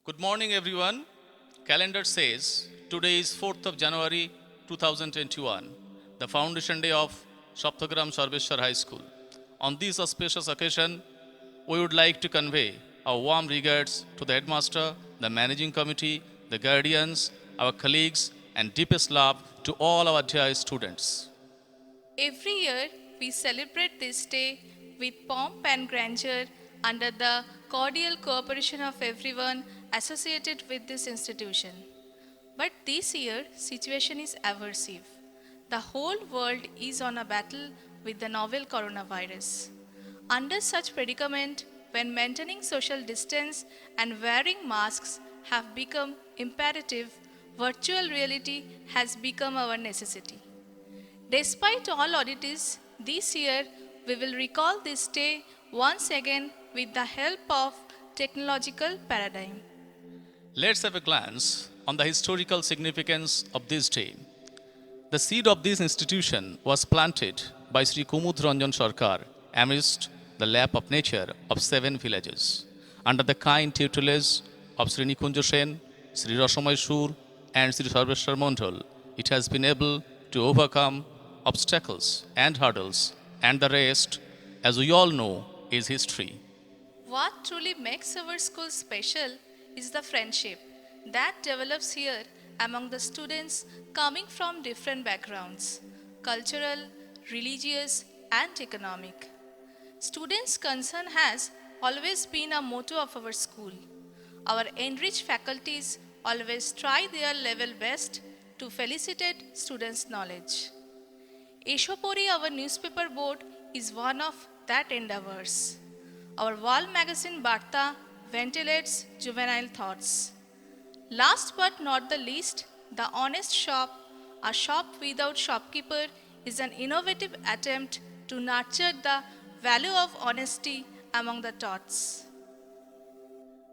Good morning, everyone. Calendar says today is 4th of January 2021, the foundation day of Saptagram Sarveshwar High School. On this auspicious occasion, we would like to convey our warm regards to the headmaster, the managing committee, the guardians, our colleagues, and deepest love to all our dear students. Every year, we celebrate this day with pomp and grandeur under the cordial cooperation of everyone associated with this institution. But this year, situation is aversive. The whole world is on a battle with the novel coronavirus. Under such predicament, when maintaining social distance and wearing masks have become imperative, virtual reality has become our necessity. Despite all oddities, this year we will recall this day once again with the help of technological paradigm. Let's have a glance on the historical significance of this day. The seed of this institution was planted by Sri Kumud Ranjan Sarkar amidst the lap of nature of 7 villages. Under the kind tutelage of Sri Nikunja Sen, Sri Rasamay Sur, and Sri Sarveshwar Mondal, it has been able to overcome obstacles and hurdles, and the rest, as we all know, is history. What truly makes our school special is the friendship that develops here among the students coming from different backgrounds cultural, religious, and economic. Students' concern has always been a motto of our school. Our enriched faculties always try their level best to felicitate students' knowledge. Eshopori, our newspaper board, is one of that endeavors. Our wall magazine Barta ventilates juvenile thoughts. Last but not the least, the Honest Shop, a shop without shopkeeper, is an innovative attempt to nurture the value of honesty among the tots.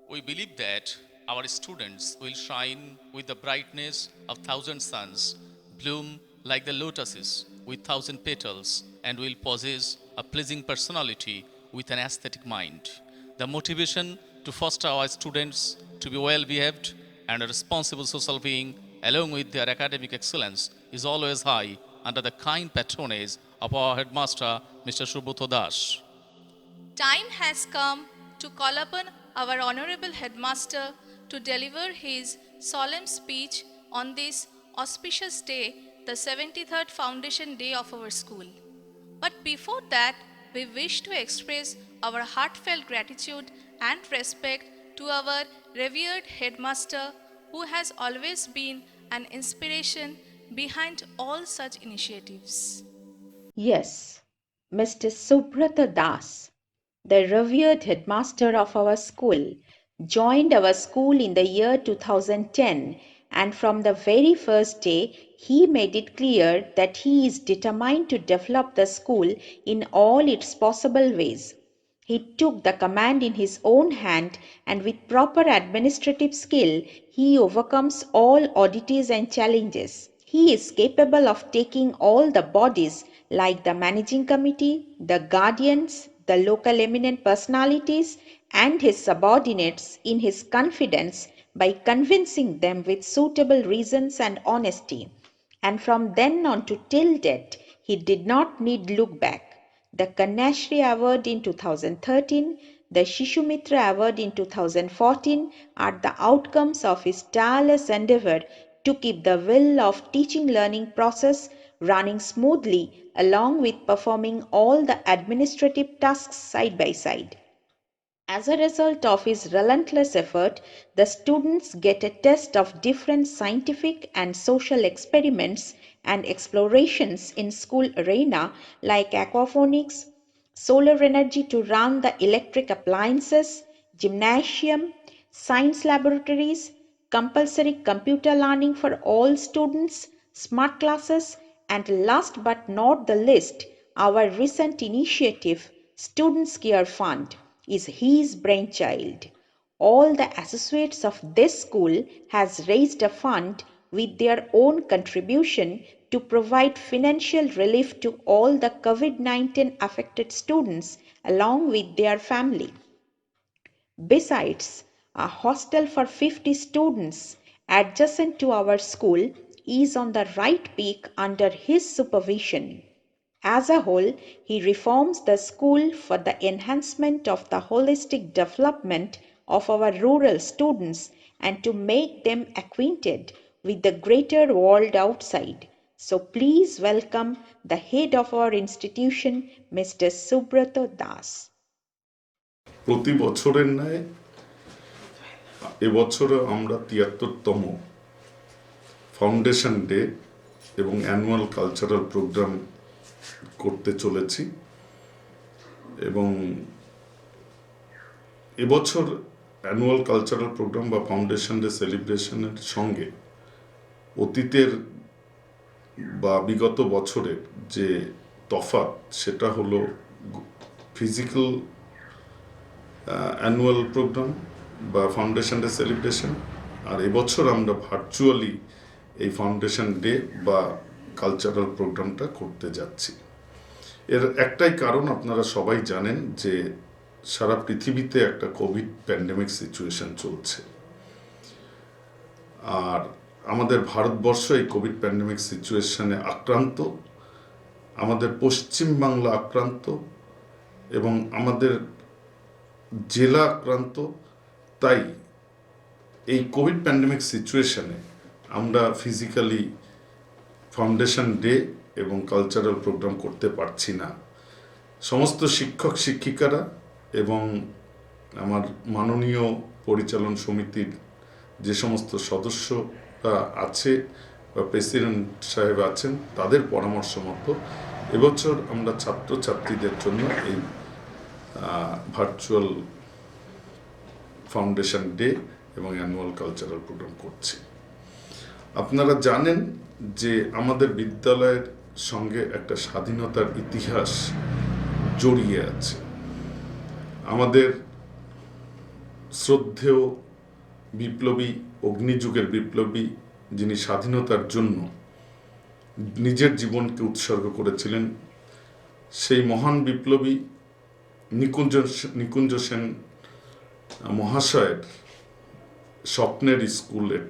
We believe that our students will shine with the brightness of thousand suns, bloom like the lotuses with thousand petals, and will possess a pleasing personality with an aesthetic mind. The motivation to foster our students to be well behaved and a responsible social being, along with their academic excellence, is always high under the kind patronage of our headmaster, Mr. Subroto Das. Time has come to call upon our Honorable Headmaster to deliver his solemn speech on this auspicious day, the 73rd Foundation Day of our school. But before that, we wish to express our heartfelt gratitude and respect to our revered Headmaster who has always been an inspiration behind all such initiatives. Yes, Mr. Subrata Das, the revered headmaster of our school, joined our school in the year 2010, and from the very first day he made it clear that he is determined to develop the school in all its possible ways. He took the command in his own hand, and with proper administrative skill he overcomes all oddities and challenges. He is capable of taking all the bodies like the managing committee, the guardians, the local eminent personalities, and his subordinates in his confidence by convincing them with suitable reasons and honesty. And from then on to till death, he did not need look back. The Kanyashri Award in 2013, the Shishumitra Award in 2014 are the outcomes of his tireless endeavor to keep the wheel of teaching learning process running smoothly along with performing all the administrative tasks side by side. As a result of his relentless effort, the students get a taste of different scientific and social experiments and explorations in school arena like aquaponics, solar energy to run the electric appliances, gymnasium, science laboratories, compulsory computer learning for all students, smart classes, and last but not the least, our recent initiative, Students Care Fund, is his brainchild. All the associates of this school has raised a fund with their own contribution to provide financial relief to all the COVID-19 affected students along with their family. Besides, a hostel for 50 students adjacent to our school, is on the right peak under his supervision. As a whole, he reforms the school for the enhancement of the holistic development of our rural students and to make them acquainted with the greater world outside. So please welcome the head of our institution, Mr. Subrata Das. প্রতি বছরের ন্যায় এবছরও আমরা ৭৩তম foundation day এবং annual cultural programme করতে চলেছি এবং এবছর অ্যানুয়াল কালচারাল প্রোগ্রাম বা ফাউন্ডেশন ডে সেলিব্রেশনের সঙ্গে অতীতের বা বিগত বছরের যে তফাৎ সেটা হলো ফিজিক্যাল অ্যানুয়াল প্রোগ্রাম বা ফাউন্ডেশন ডে সেলিব্রেশন, আর এবছর আমরা ভার্চুয়ালি এই ফাউন্ডেশন ডে বা কালচারাল প্রোগ্রামটা করতে যাচ্ছি। এর একটাই কারণ, আপনারা সবাই জানেন যে সারা পৃথিবীতে একটা কোভিড প্যান্ডেমিক সিচুয়েশন চলছে, আর আমাদের ভারতবর্ষ এই কোভিড প্যান্ডেমিক সিচুয়েশনে আক্রান্ত, আমাদের পশ্চিমবাংলা আক্রান্ত এবং আমাদের জেলা আক্রান্ত। তাই এই কোভিড প্যান্ডেমিক সিচুয়েশনে আমরা ফিজিক্যালি ফাউন্ডেশন ডে এবং কালচারাল প্রোগ্রাম করতে পারছি না। সমস্ত শিক্ষক শিক্ষিকারা এবং আমার মাননীয় পরিচালন সমিতির যে সমস্ত সদস্যরা আছে বা প্রেসিডেন্ট সাহেব আছেন, তাদের পরামর্শ মতো এবছর আমরা ছাত্রছাত্রীদের জন্য এই ভার্চুয়াল ফাউন্ডেশন ডে এবং অ্যানুয়াল কালচারাল প্রোগ্রাম করছি। আপনারা জানেন যে আমাদের বিদ্যালয়ের সঙ্গে একটা স্বাধীনতার ইতিহাস জড়িয়ে আছে। আমাদের শ্রদ্ধেয় বিপ্লবী, অগ্নিযুগের বিপ্লবী, যিনি স্বাধীনতার জন্য নিজের জীবনকে উৎসর্গ করেছিলেন, সেই মহান বিপ্লবী নিকুঞ্জ সেন মহাশয়ের স্বপ্নের স্কুলের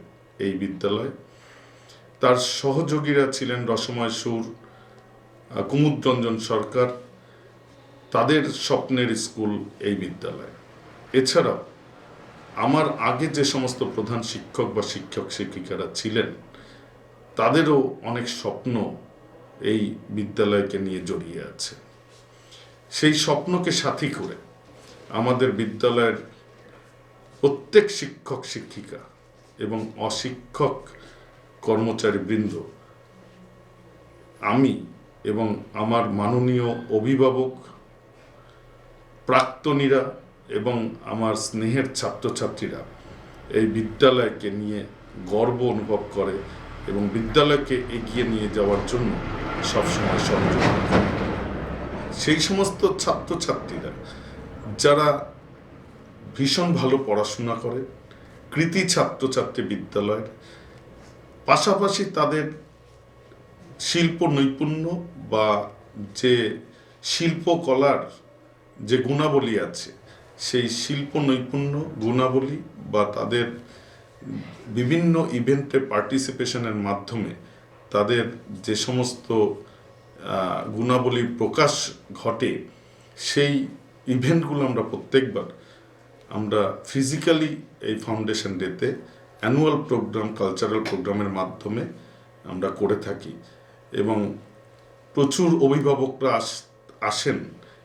এই বিদ্যালয়। তার সহযোগীরা ছিলেন রসময় সুর, কুমুদরঞ্জন সরকার, তাদের স্বপ্নের স্কুল এই বিদ্যালয়। এছাড়াও আমার আগে যে সমস্ত প্রধান শিক্ষক বা শিক্ষক শিক্ষিকারা ছিলেন, তাদেরও অনেক স্বপ্ন এই বিদ্যালয়কে নিয়ে জড়িয়ে আছে। সেই স্বপ্নকে সাথী করে আমাদের বিদ্যালয়ের প্রত্যেক শিক্ষক শিক্ষিকা এবং অশিক্ষক কর্মচারীবৃন্দ, আমি এবং আমার মাননীয় অভিভাবক, প্রাক্তনীরা এবং আমার স্নেহের ছাত্রছাত্রীরা এই বিদ্যালয়কে নিয়ে গর্ব অনুভব করে এবং বিদ্যালয়কে এগিয়ে নিয়ে যাওয়ার জন্য সবসময় সহযোগিতা করে। সেই সমস্ত ছাত্রছাত্রীরা যারা ভীষণ ভালো পড়াশোনা করে, কৃতি ছাত্রছাত্রী বিদ্যালয়ের পাশাপাশি তাদের শিল্প নৈপুণ্য বা যে শিল্পকলার যে গুণাবলী আছে, সেই শিল্প নৈপুণ্য গুণাবলী বা তাদের বিভিন্ন ইভেন্টে পার্টিসিপেশনের মাধ্যমে তাদের যে সমস্ত গুণাবলী প্রকাশ ঘটে, সেই ইভেন্টগুলো আমরা প্রত্যেকবার আমরা ফিজিক্যালি এই ফাউন্ডেশন ডেতে অ্যানুয়াল প্রোগ্রাম, কালচারাল প্রোগ্রামের মাধ্যমে আমরা করে থাকি এবং প্রচুর অভিভাবকরা আসেন।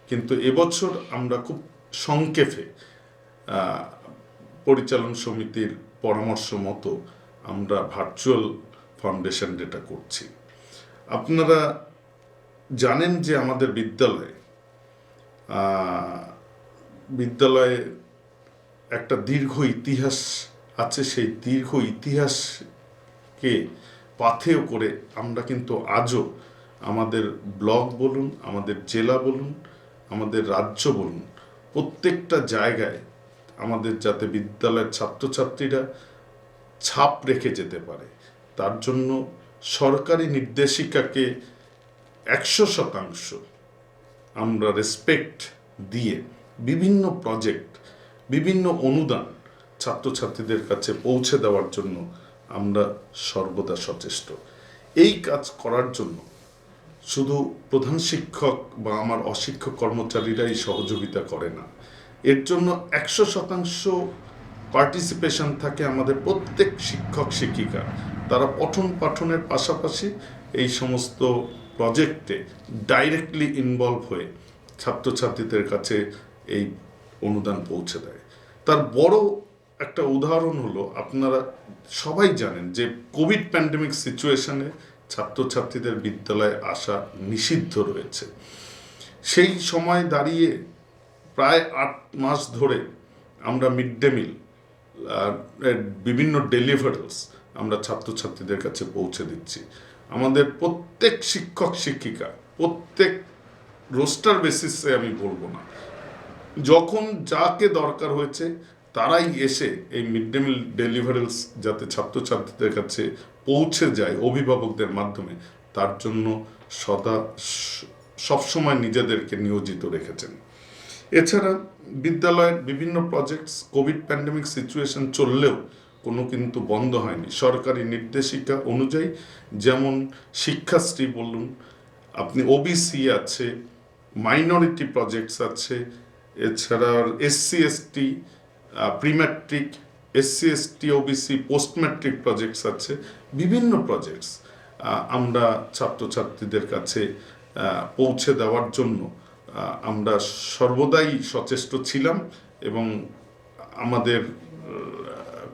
কিন্তু এবছর আমরা খুব সংক্ষেপে পরিচালন সমিতির পরামর্শ মতো আমরা ভার্চুয়াল ফাউন্ডেশন ডেটা করছি। আপনারা জানেন যে আমাদের বিদ্যালয়ে একটা দীর্ঘ ইতিহাস আছে। সেই দীর্ঘ ইতিহাসকে পাথেয় করে আমরা কিন্তু আজও আমাদের ব্লক বলুন, আমাদের জেলা বলুন, আমাদের রাজ্য বলুন, প্রত্যেকটা জায়গায় আমাদের যাতে বিদ্যালয়ের ছাত্রছাত্রীরা ছাপ রেখে যেতে পারে, তার জন্য সরকারি নির্দেশিকাকে 100% আমরা রেসপেক্ট দিয়ে বিভিন্ন প্রজেক্ট, বিভিন্ন অনুদান ছাত্রছাত্রীদের কাছে পৌঁছে দেওয়ার জন্য আমরা সর্বদা সচেষ্ট। এই কাজ করার জন্য শুধু প্রধান শিক্ষক বা আমার অশিক্ষক কর্মচারীরাই সহযোগিতা করে না, এর জন্য 100% পার্টিসিপেশন থাকে আমাদের প্রত্যেক শিক্ষক শিক্ষিকা। তারা পঠন পাঠনের পাশাপাশি এই সমস্ত প্রজেক্টে ডাইরেক্টলি ইনভলভ হয়ে ছাত্রছাত্রীদের কাছে এই অনুদান পৌঁছে দেয়। তার বড় একটা উদাহরণ হলো, আপনারা সবাই জানেন যে কোভিড প্যান্ডেমিক সিচুয়েশনে ছাত্রছাত্রীদের বিদ্যালয়ে আসা নিষিদ্ধ রয়েছে। সেই সময় দাঁড়িয়ে প্রায় 8 মাস ধরে আমরা মিড ডে মিল বিভিন্ন ডেলিভারেবলস আমরা ছাত্রছাত্রীদের কাছে পৌঁছে দিচ্ছি। আমাদের প্রত্যেক শিক্ষক শিক্ষিকা প্রত্যেক রোস্টার বেসিসে, আমি বলবো না, যখন যাকে দরকার হয়েছে তারাই এসে এই মিড ডে মিল ডেলিভারেবলস যাতে ছাত্রছাত্রীদের কাছে পৌঁছে যায় অভিভাবকদের মাধ্যমে, তার জন্য সবসময় নিজেদেরকে নিয়োজিত রেখেছেন। এছাড়া বিদ্যালয়ের বিভিন্ন প্রজেক্টস কোভিড প্যান্ডেমিক সিচুয়েশন চললেও কোনো কিন্তু বন্ধ হয়নি। সরকারি নির্দেশিকা অনুযায়ী, যেমন শিক্ষাশ্রী বলুন, আপনি ওবিসি আছে, মাইনরিটি প্রজেক্টস আছে, এছাড়া SC ST pre-matric, SC ST OBC post matric projects আছে। বিভিন্ন প্রজেক্টস আমরা ছাত্রছাত্রীদের কাছে পৌঁছে দেওয়ার জন্য আমরা সর্বদাই সচেষ্ট ছিলাম এবং আমাদের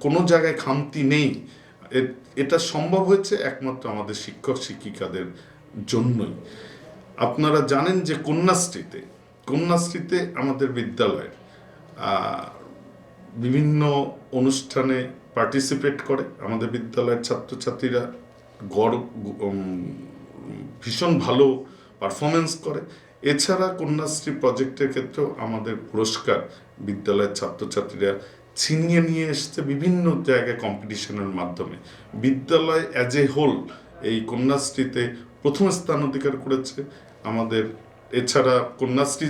কোনো জায়গায় খামতি নেই। এটা সম্ভব হয়েছে একমাত্র আমাদের শিক্ষক শিক্ষিকাদের জন্যই। আপনারা জানেন যে কন্যাশ্রীতে আমাদের বিদ্যালয়ে বিভিন্ন অনুষ্ঠানে পার্টিসিপেট করে আমাদের বিদ্যালয়ের ছাত্রছাত্রীরা ভীষণ ভালো পারফরমেন্স করে। এছাড়া কন্যাশ্রী প্রজেক্টের ক্ষেত্রেও আমাদের পুরস্কার বিদ্যালয়ের ছাত্রছাত্রীরা ছিনিয়ে নিয়ে এসছে বিভিন্ন জায়গায় কম্পিটিশনের মাধ্যমে। বিদ্যালয় অ্যাজ এ হোল এই কন্যাশ্রীতে প্রথম স্থান অধিকার করেছে আমাদের। এছাড়া কন্যাশ্রী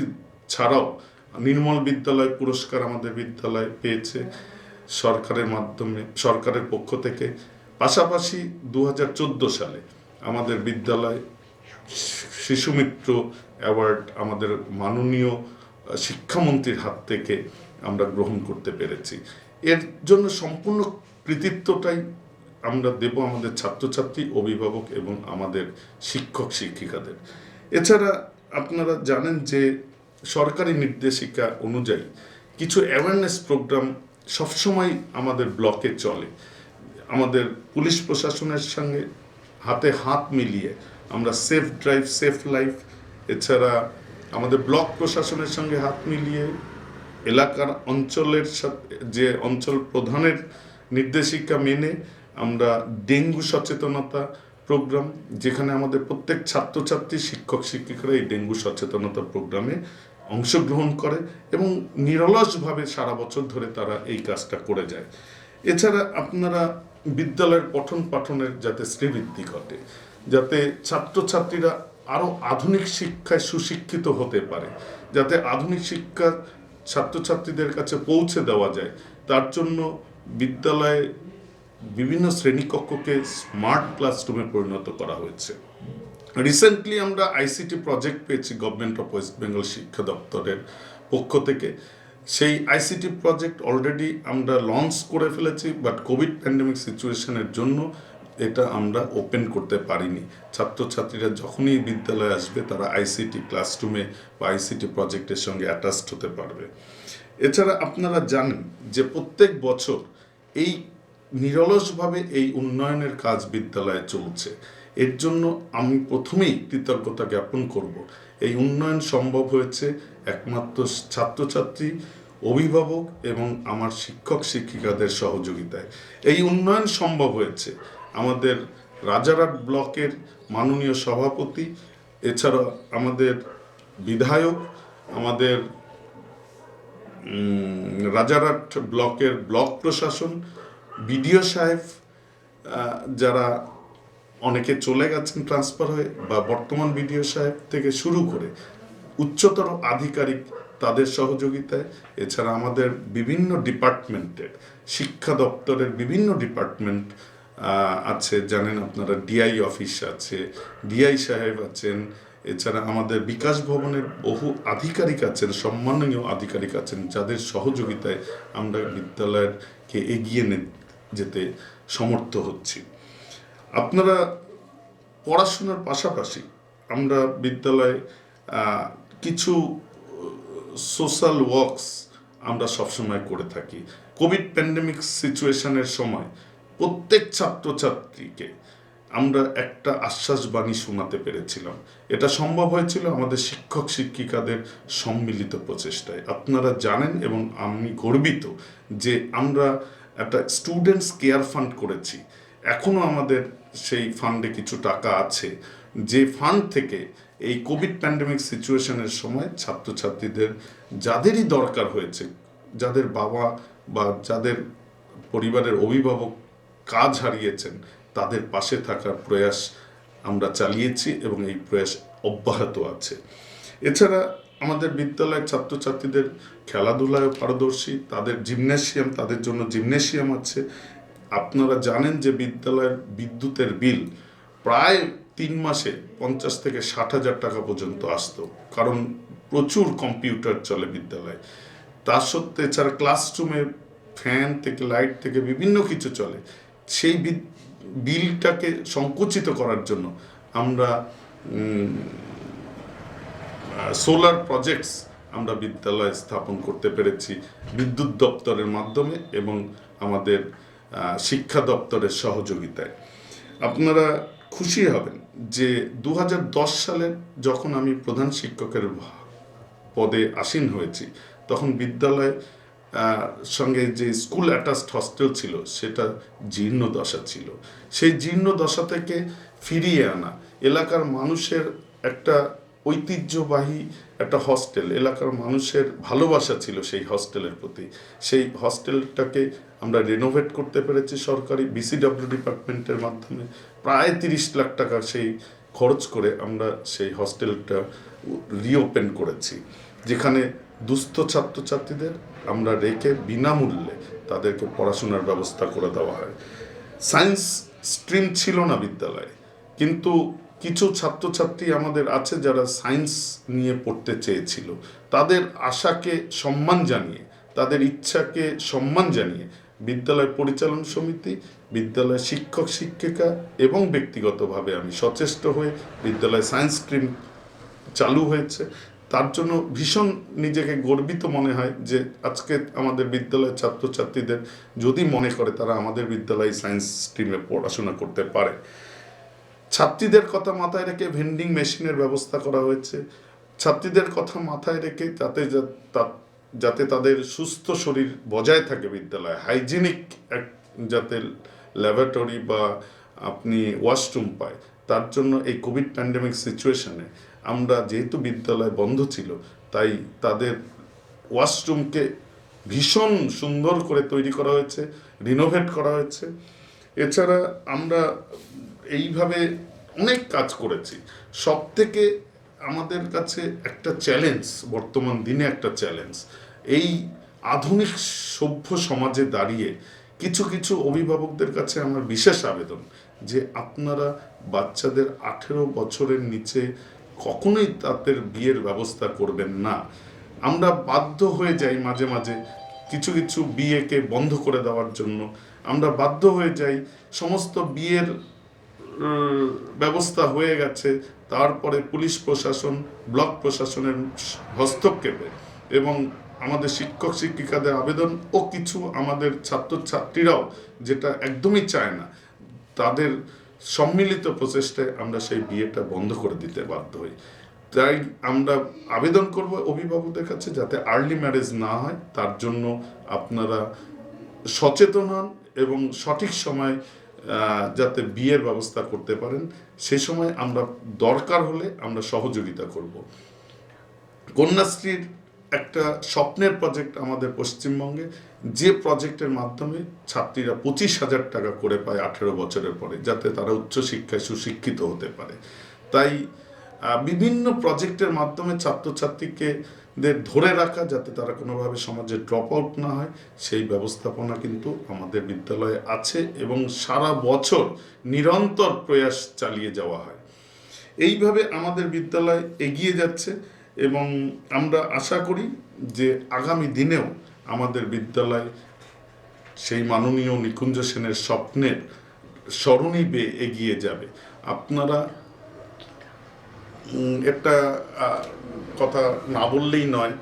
ছাড়াও নির্মল বিদ্যালয় পুরস্কার আমাদের বিদ্যালয় পেয়েছে সরকারের মাধ্যমে, সরকারের পক্ষ থেকে। পাশাপাশি 2014 সালে আমাদের বিদ্যালয় শিশুমিত্র অ্যাওয়ার্ড আমাদের মাননীয় শিক্ষামন্ত্রীর হাত থেকে আমরা গ্রহণ করতে পেরেছি। এর জন্য সম্পূর্ণ কৃতিত্বটাই আমরা দেব আমাদের ছাত্রছাত্রী, অভিভাবক এবং আমাদের শিক্ষক শিক্ষিকাদের। এছাড়া আপনারা জানেন যে সরকারি নির্দেশিকা অনুযায়ী কিছু অ্যাওয়ারনেস প্রোগ্রাম সবসময় আমাদের ব্লকে চলে। আমাদের পুলিশ প্রশাসনের সঙ্গে হাতে হাত মিলিয়ে আমরা সেফ ড্রাইভ সেফ লাইফ, এছাড়া আমাদের ব্লক প্রশাসনের সঙ্গে হাত মিলিয়ে এলাকার অঞ্চলের সাথে যে অঞ্চল প্রধানের নির্দেশিকা মেনে আমরা ডেঙ্গু সচেতনতা প্রোগ্রাম, যেখানে আমাদের প্রত্যেক ছাত্রছাত্রী শিক্ষক শিক্ষিকারা এই ডেঙ্গু সচেতনতা প্রোগ্রামে অংশগ্রহণ করে এবং নিরলসভাবে সারা বছর ধরে তারা এই কাজটা করে যায়। এছাড়া আপনারা বিদ্যালয়ের পঠন পাঠনের যাতে শ্রীবৃদ্ধি ঘটে, যাতে ছাত্রছাত্রীরা আরও আধুনিক শিক্ষায় সুশিক্ষিত হতে পারে, যাতে আধুনিক শিক্ষা ছাত্রছাত্রীদের কাছে পৌঁছে দেওয়া যায়, তার জন্য বিদ্যালয়ে বিভিন্ন শ্রেণীকক্ষকে স্মার্ট ক্লাসরুমে পরিণত করা হয়েছে। রিসেন্টলি আমরা আইসিটি প্রজেক্ট পেয়েছি গভর্নমেন্ট অফ ওয়েস্ট বেঙ্গল শিক্ষা দপ্তরের পক্ষ থেকে। সেই আইসিটি প্রজেক্ট অলরেডি আমরা লঞ্চ করে ফেলেছি, বাট কোভিড প্যান্ডেমিক সিচুয়েশনের জন্য এটা আমরা ওপেন করতে পারিনি। ছাত্রছাত্রীরা যখনই বিদ্যালয়ে আসবে তারা আইসিটি ক্লাসরুমে বা আইসিটি প্রজেক্টের সঙ্গে অ্যাটাচড হতে পারবে। এছাড়া আপনারা জানেন যে প্রত্যেক বছর এই নিরলসভাবে এই উন্নয়নের কাজ বিদ্যালয়ে চলছে। এর জন্য আমি প্রথমেই কৃতজ্ঞতা জ্ঞাপন করব। এই উন্নয়ন সম্ভব হয়েছে একমাত্র ছাত্রছাত্রী, অভিভাবক এবং আমার শিক্ষক শিক্ষিকাদের সহযোগিতায়। এই উন্নয়ন সম্ভব হয়েছে আমাদের রাজারহাট ব্লকের মাননীয় সভাপতি, এছাড়া আমাদের বিধায়ক, আমাদের রাজারহাট ব্লকের ব্লক প্রশাসন, বিডিও সাহেব, যারা অনেকে চলে গেছেন ট্রান্সফার হয়ে, বা বর্তমান বিডিও সাহেব থেকে শুরু করে উচ্চতর আধিকারিক তাদের সহযোগিতায়, এছাড়া আমাদের বিভিন্ন ডিপার্টমেন্টের, শিক্ষা দপ্তরের বিভিন্ন ডিপার্টমেন্ট আছে, জানেন আপনারা, ডিআই অফিস আছে, ডিআই সাহেব আছেন, এছাড়া আমাদের বিকাশ ভবনের বহু আধিকারিক আছেন, সম্মাননীয় আধিকারিক আছেন, যাদের সহযোগিতায় আমরা বিদ্যালয়কে এগিয়ে যেতে সমর্থ হচ্ছি। আপনারা পড়াশোনার পাশাপাশি আমরা বিদ্যালয়ে কিছু সোশ্যাল ওয়ার্কস আমরা সবসময় করে থাকি। কোভিড প্যান্ডেমিক সিচুয়েশনের সময় প্রত্যেক ছাত্রছাত্রীকে আমরা একটা আশ্বাসবাণী শোনাতে পেরেছিলাম। এটা সম্ভব হয়েছিল আমাদের শিক্ষক শিক্ষিকাদের সম্মিলিত প্রচেষ্টায়। আপনারা জানেন এবং আমি গর্বিত যে আমরা একটা স্টুডেন্টস কেয়ার ফান্ড করেছি। এখনও আমাদের সেই ফান্ডে কিছু টাকা আছে, যে ফান্ড থেকে এই কোভিড প্যান্ডেমিক সিচুয়েশনের সময় ছাত্রছাত্রীদের যাদেরই দরকার হয়েছে, যাদের বাবা বা যাদের পরিবারের অভিভাবক কাজ হারিয়েছেন, তাদের পাশে থাকার প্রয়াস আমরা চালিয়েছি এবং এই প্রয়াস অব্যাহত আছে। এছাড়া আমাদের বিদ্যালয়ের ছাত্রছাত্রীদের খেলাধুলায় পারদর্শী, তাদের জন্য জিমনেশিয়াম আছে। আপনারা জানেন যে বিদ্যালয়ের বিদ্যুতের বিল প্রায় 3 মাসে 50 থেকে 60,000 টাকা পর্যন্ত আসতো, কারণ প্রচুর কম্পিউটার চলে বিদ্যালয়ে। তার সত্ত্বে এছাড়া ক্লাসরুমে ফ্যান থেকে লাইট থেকে বিভিন্ন কিছু চলে। সেই বিলটাকে সংকুচিত করার জন্য আমরা সোলার প্রজেক্টস আমরা বিদ্যালয়ে স্থাপন করতে পেরেছি বিদ্যুৎ দপ্তরের মাধ্যমে এবং আমাদের শিক্ষা দপ্তরের সহযোগিতায়। আপনারা খুশি হবেন যে 2010 সালে যখন আমি প্রধান শিক্ষকের পদে আসীন হয়েছি, তখন বিদ্যালয়ে সঙ্গে যে স্কুল অ্যাটাচড হস্টেল ছিল সেটা জীর্ণ দশা ছিল। সেই জীর্ণ দশা থেকে ফিরিয়ে আনা, এলাকার মানুষের একটা ঐতিহ্যবাহী একটা হস্টেল, এলাকার মানুষের ভালোবাসা ছিল সেই হস্টেলের প্রতি। সেই হস্টেলটাকে আমরা রেনোভেট করতে পেরেছি সরকারি বিসিডব্লিউ ডিপার্টমেন্টের মাধ্যমে। প্রায় 30 লাখ টাকা সেই খরচ করে আমরা সেই হস্টেলটা রিওপেন করেছি, যেখানে দুস্থ ছাত্রছাত্রীদের আমরা রেখে বিনামূল্যে তাদেরকে পড়াশোনার ব্যবস্থা করে দেওয়া হয়। সায়েন্স স্ট্রিম ছিল না বিদ্যালয়ে, কিন্তু কিছু ছাত্রছাত্রী আমাদের আছে যারা সায়েন্স নিয়ে পড়তে চেয়েছিল। তাদের আশাকে সম্মান জানিয়ে, তাদের ইচ্ছাকে সম্মান জানিয়ে বিদ্যালয় পরিচালন সমিতি, বিদ্যালয় শিক্ষক শিক্ষিকা এবং ব্যক্তিগতভাবে আমি সচেষ্ট হয়ে বিদ্যালয় সায়েন্স স্ট্রিম চালু হয়েছে। তার জন্য ভীষণ নিজেকে গর্বিত মনে হয় যে আজকে আমাদের বিদ্যালয়ের ছাত্রছাত্রীদের যদি মনে করে তারা আমাদের বিদ্যালয়ে সায়েন্স স্ট্রিমে পড়াশোনা করতে পারে। ছাত্রীদের কথা মাথায় রেখে ভেন্ডিং মেশিনের ব্যবস্থা করা হয়েছে। ছাত্রীদের কথা মাথায় রেখে যাতে তাদের সুস্থ শরীর বজায় থাকে বিদ্যালয়ে, হাইজিনিক যাতে ল্যাবরেটরি বা আপনি ওয়াশরুম পায়, তার জন্য এই কোভিড প্যান্ডেমিক সিচুয়েশনে আমরা যেহেতু বিদ্যালয় বন্ধ ছিল, তাই তাদের ওয়াশরুমকে ভীষণ সুন্দর করে তৈরি করা হয়েছে, রিনোভেট করা হয়েছে। এছাড়া আমরা এইভাবে অনেক কাজ করেছি। সব থেকে আমাদের কাছে একটা চ্যালেঞ্জ, বর্তমান দিনে একটা চ্যালেঞ্জ, এই আধুনিক সভ্য সমাজে দাঁড়িয়ে কিছু কিছু অভিভাবকদের কাছে আমার বিশেষ আবেদন যে আপনারা বাচ্চাদের 18 বছরের নিচে কখনোই তাদের বিয়ের ব্যবস্থা করবেন না। আমরা বাধ্য হয়ে যাই মাঝে মাঝে কিছু কিছু বিয়েকে বন্ধ করে দেওয়ার জন্য। আমরা বাধ্য হয়ে যাই সমস্ত বিয়ের ব্যবস্থা হয়ে গেছে, তারপরে পুলিশ প্রশাসন, ব্লক প্রশাসনের হস্তক্ষেপে এবং আমাদের শিক্ষক শিক্ষিকাদের আবেদন ও কিছু আমাদের ছাত্রছাত্রীরাও যেটা একদমই চায় না, তাদের সম্মিলিত প্রচেষ্টায় আমরা সেই বিয়েটা বন্ধ করে দিতে বাধ্য হই। তাই আমরা আবেদন করব অভিভাবকদের কাছে যাতে আর্লি ম্যারেজ না হয়, তার জন্য আপনারা সচেতন হন এবং সঠিক সময় যাতে বিয়ের ব্যবস্থা করতে পারেন, সেই সময় আমরা দরকার হলে আমরা সহযোগিতা করব। কন্যাশ্রীর একটা স্বপ্নের প্রজেক্ট আমাদের পশ্চিমবঙ্গে, যে প্রজেক্টের মাধ্যমে ছাত্রীরা 25,000 টাকা করে পায় 18 বছরের পরে, যাতে তারা উচ্চশিক্ষায় সুশিক্ষিত হতে পারে। তাই বিভিন্ন প্রজেক্টের মাধ্যমে ছাত্রছাত্রীকে ধরে রাখা, যাতে তারা কোনোভাবে সমাজে ড্রপ আউট না হয়, সেই ব্যবস্থাপনা কিন্তু আমাদের বিদ্যালয়ে আছে এবং সারা বছর নিরন্তর প্রয়াস চালিয়ে যাওয়া হয়। এইভাবে আমাদের বিদ্যালয় এগিয়ে যাচ্ছে এবং আমরা আশা করি যে আগামী দিনেও আমাদের বিদ্যালয় সেই মাননীয় নিকুঞ্জ সেনের স্বপ্নের সরণি বেয়ে এগিয়ে যাবে। আপনারা একটা কথা না বললেই নয়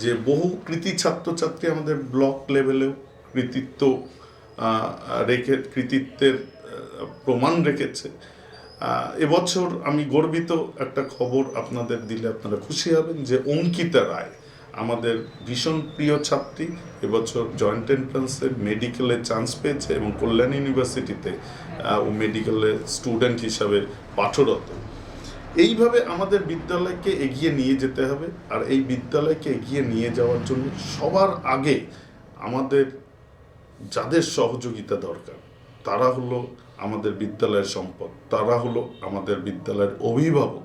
যে বহু কৃতি ছাত্রছাত্রী আমাদের ব্লক লেভেলেও কৃতিত্বের প্রমাণ রেখেছে। এবছর আমি গর্বিত একটা খবর আপনাদের দিলে আপনারা খুশি হবেন যে অঙ্কিতা রায়, আমাদের ভীষণ প্রিয় ছাত্রী, এবছর জয়েন্ট এন্ট্রান্সে মেডিকেলে চান্স পেয়েছে এবং কল্যাণ ইউনিভার্সিটিতে ও মেডিকেলের স্টুডেন্ট হিসাবে পাঠরত। এইভাবে আমাদের বিদ্যালয়কে এগিয়ে নিয়ে যেতে হবে। আর এই বিদ্যালয়কে এগিয়ে নিয়ে যাওয়ার জন্য সবার আগে আমাদের যাদের সহযোগিতা দরকার তারা হলো আমাদের বিদ্যালয়ের সম্পদ, তারা হলো আমাদের বিদ্যালয়ের অভিভাবক।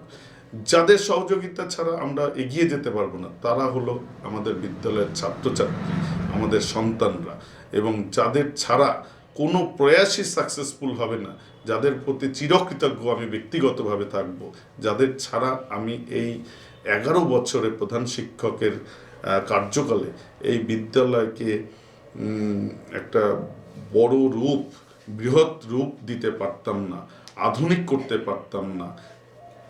যাদের সহযোগিতা ছাড়া আমরা এগিয়ে যেতে পারবো না তারা হলো আমাদের বিদ্যালয়ের ছাত্রছাত্রী, আমাদের সন্তানরা, এবং যাদের ছাড়া কোনো প্রয়াসই সাকসেসফুল হবে না, যাদের প্রতি চিরকৃতজ্ঞ আমি ব্যক্তিগতভাবে থাকব, যাদের ছাড়া আমি এই 11 বছরের প্রধান শিক্ষকের কার্যকালে এই বিদ্যালয়কে একটা বড় রূপ, বৃহৎ রূপ দিতে পারতাম না, আধুনিক করতে পারতাম না,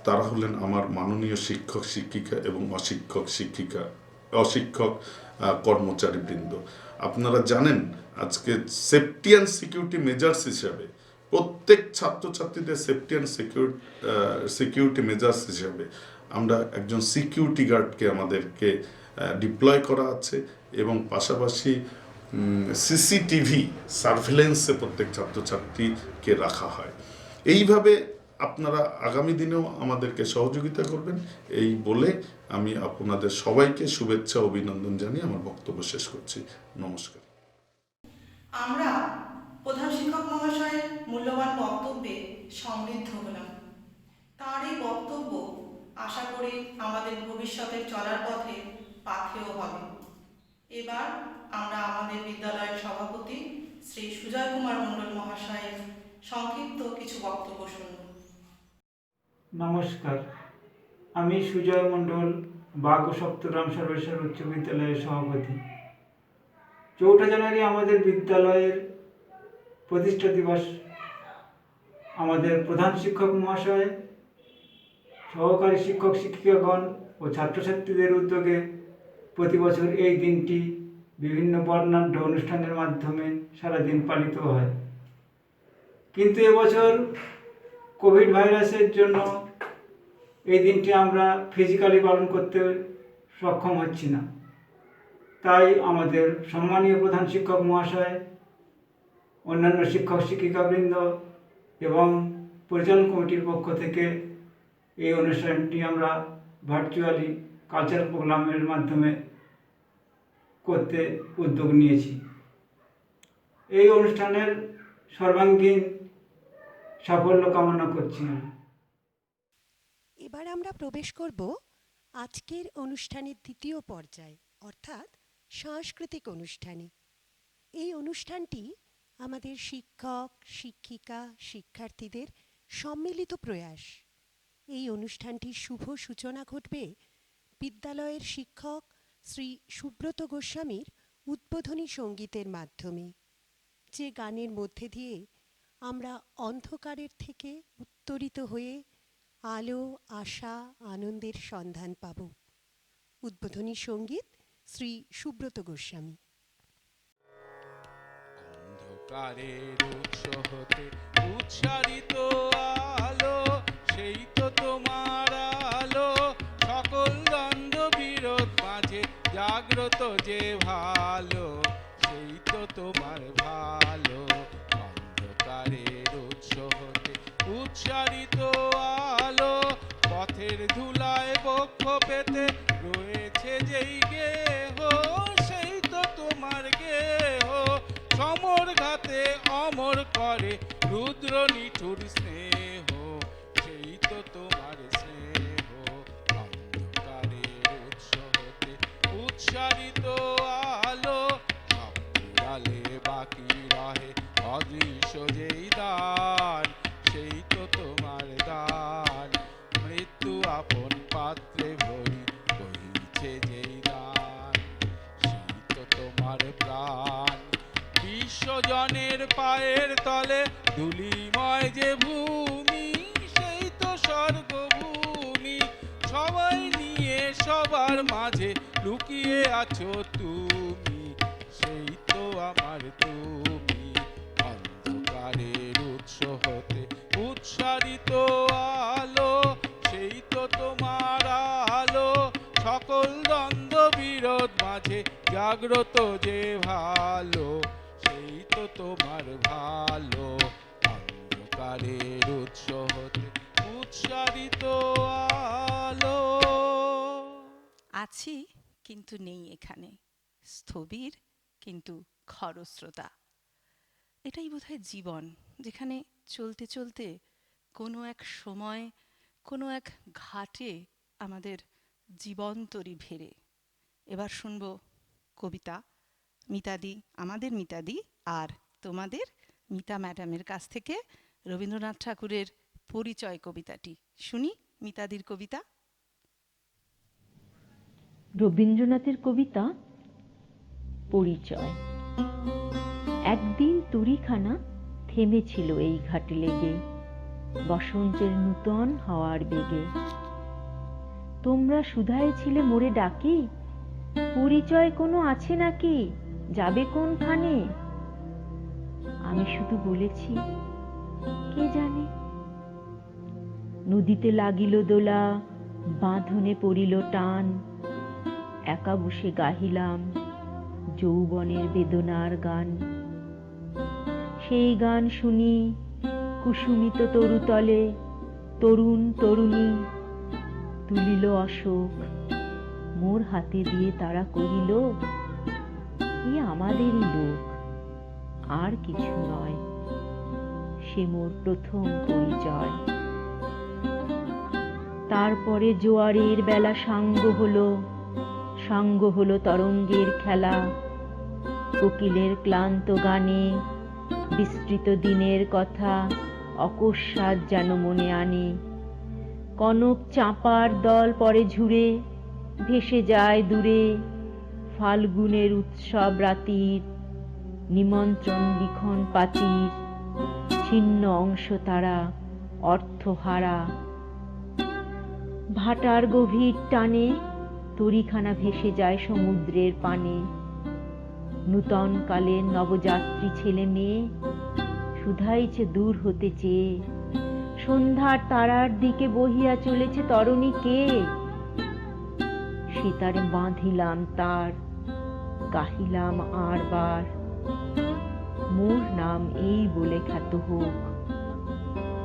তারা হলেন আমার মাননীয় শিক্ষক শিক্ষিকা এবং অশিক্ষক কর্মচারীবৃন্দ। আপনারা জানেন আজকে সেফটি অ্যান্ড সিকিউরিটি মেজার্স হিসাবে প্রত্যেক ছাত্রছাত্রীদের সেফটি অ্যান্ড সিকিউরিটি মেজার্স হিসাবে আমরা একজন সিকিউরিটি গার্ডকে আমাদেরকে ডিপ্লয় করা আছে এবং পাশাপাশি সিসিটিভি সার্ভেলেন্সে প্রত্যেক ছাত্রছাত্রীকে রাখা হয়। এইভাবে আপনারা আগামী দিনেও আমাদেরকে সহযোগিতা করবেন এই বলে আমি আপনাদের সবাইকে শুভেচ্ছা অভিনন্দন জানিয়ে আমার বক্তব্য শেষ করছি। নমস্কার। আমরা প্রধান শিক্ষক মহাশয়ের মূল্যবান বক্তব্যে সমৃদ্ধ হলাম। তার এই বক্তব্য আশা করি আমাদের ভবিষ্যতের চলার পথে পাথেয় হবে। এবার আমরা আমাদের বিদ্যালয়ের সভাপতি শ্রী সুজয় কুমার মণ্ডল মহাশয়ের সংক্ষিপ্ত কিছু বক্তব্য শুনব। নমস্কার, আমি সুজয় মণ্ডল, বাগ ও সপ্তগ্রাম সর্বেশ্বর উচ্চ বিদ্যালয়ের সভাপতি। 4 জানুয়ারি আমাদের বিদ্যালয়ের প্রতিষ্ঠা দিবস। আমাদের প্রধান শিক্ষক মহাশয়, সহকারী শিক্ষক শিক্ষিকাগণ ও ছাত্রছাত্রীদের উদ্যোগে প্রতি বছর এই দিনটি বিভিন্ন বর্ণাঢ্য অনুষ্ঠানের মাধ্যমে সারাদিন পালিত হয়। কিন্তু এবছর কোভিড ভাইরাসের জন্য এই দিনটি আমরা ফিজিক্যালি পালন করতে সক্ষম হচ্ছি না। তাই আমাদের সম্মানীয় প্রধান শিক্ষক মহাশয়, অন্যান্য শিক্ষক শিক্ষিকাবৃন্দ এবং পরিচালন কমিটির পক্ষ থেকে এই অনুষ্ঠানটি আমরা ভার্চুয়ালি কালচারাল প্রোগ্রামের মাধ্যমে করতে উদ্যোগ নিয়েছি। এই অনুষ্ঠানের সর্বাঙ্গীন সাফল্য কামনা করছি। এবার আমরা প্রবেশ করব আজকের অনুষ্ঠানের দ্বিতীয় পর্যায়ে, অর্থাৎ সাংস্কৃতিক অনুষ্ঠানে। এই অনুষ্ঠানটি আমাদের শিক্ষক, শিক্ষিকা, শিক্ষার্থীদের সম্মিলিত প্রয়াস। এই অনুষ্ঠানটির শুভ সূচনা ঘটবে বিদ্যালয়ের শিক্ষক শ্রী সুব্রত গোস্বামীর উদ্বোধনী সঙ্গীতের মাধ্যমে, যে গানের মধ্যে দিয়ে আমরা অন্ধকারের থেকে উত্তরিত হয়ে আলো, আশা, আনন্দের সন্ধান পাব। উদ্বোধনী সঙ্গীত শ্রী সুব্রত গোস্বামী। অন্ধকারের উৎস হতে উচ্চারিত আলো, সেই তো তোমার আলো, সকল দ্বন্দ্ব বিরোধ মাঝে জাগ্রত যে ভালো, সেই তো তোমার ভালো। অন্ধকারের উৎস হতে উচ্চারিত আলো, পথের ধুলায় বক্ষ পেতে রয়েছে যেই গেহ, সেই তো তোমার গেহ। সমর ঘাতে অমর করে রুদ্র নিঠুর স্নেহ, সেই তো তোমার স্নেহ। উচ্চারিত আলো, সব ফুরালে বাকি রহে অদৃশ্য যেই দান, সেই তো তোমার দান। মৃত্যু আপন পাত্রে ভরি বহিছে যেই দান, সেই তো তোমার প্রাণ। বিশ্বজনের পায়ের তলে ধূলিময় যে ভূমি, সেই তো স্বর্গভূমি। সবাই নিয়ে সবার মাঝে লুকিয়ে আছো তুমি, সেই তো আমার তুমি। অন্ধকারের উৎস হতে উৎসারিত আলো, সেই তো তোমার আলো। সকল দ্বন্দ্ব বিরোধ মাঝে জাগ্রত যে ভালো, সেই তো তোমার ভালো। অন্ধকারের উৎস হতে উৎসারিত আলো। আছি কিন্তু নেই এখানে, স্থবির কিন্তু খরস্রোতা। এটাই বোধহয় জীবন, যেখানে চলতে চলতে কোনো এক সময় কোনো এক ঘাটে আমাদের জীবন্তরী ভেরে। এবার শুনব কবিতা মিতাদি, আমাদের মিতাদি আর তোমাদের মিতা ম্যাডামের কাছ থেকে রবীন্দ্রনাথ ঠাকুরের পরিচয় কবিতাটি শুনি। মিতাদির কবিতা। রবীন্দ্রনাথের কবিতা পরিচয়। একদিন তরীখানা থেমেছিল এই ঘাটে লেগে, বসন্তের নূতন হাওয়ার বেগে। তোমরা শুধায় ছিলে মোরে ডাকি, পরিচয় কোনো আছে নাকি, যাবে কোনখানে? আমি শুধু বলেছি কে জানে। নদীতে লাগিল দোলা, বাঁধনে পড়িল টান, একা বসে গাহিলাম যৌবনের বেদনার গান। সেই গান শুনি কুসুমিত তরুতলে, তরুণ তরুণী তুলিল অশোক মোর হাতে দিয়ে। তারা কহিল এ আমাদেরই লোক, আর কিছু নয়, সে মোর প্রথম পরিচয়। তারপরে জোয়ারের বেলা সাঙ্গ হলো তরঙ্গের খেলা। কোকিলের ক্লান্ত গানে বিস্তৃত দিনের কথা অকস্মাৎ যেন মনে আনে। কনক চাঁপার দল পরে ঝুরে ভেসে যায় দূরে, ফাল্গুনের উৎসব রাতির নিমন্ত্রণ লিখন পাতির। ছিন্ন অংশ তারা অর্থহারা, ভাটার গভীর টানে তরীখানা ভেসে যায় সমুদ্রের পানে। নূতন কালের নবযাত্রী ছেলে মেয়ে শুধাইছে দূর হতে চেয়ে, সন্ধ্যার তারার দিকে বহিয়া চলেছে তরণী কে? সে তারে বাঁধিলাম তার, গাহিলাম আর বার, মোর নাম এই বলে খ্যাত হোক,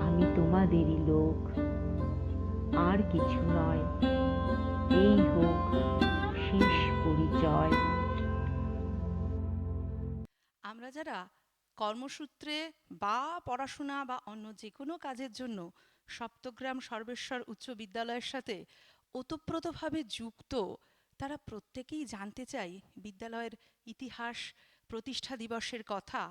আমি তোমাদেরই লোক, আর কিছু নয়, এই হোক শেষ পরিচয়। আমরা যারা কর্মসূত্রে বা পড়াশোনা বা অন্য যে কোনো কাজের জন্য সপ্তগ্রাম সর্বেশ্বর উচ্চ বিদ্যালয়ের সাথে ওতপ্রোতভাবে যুক্ত, তারা প্রত্যেকেই জানতে চাই বিদ্যালয়ের ইতিহাস, প্রতিষ্ঠা দিবসের কথা,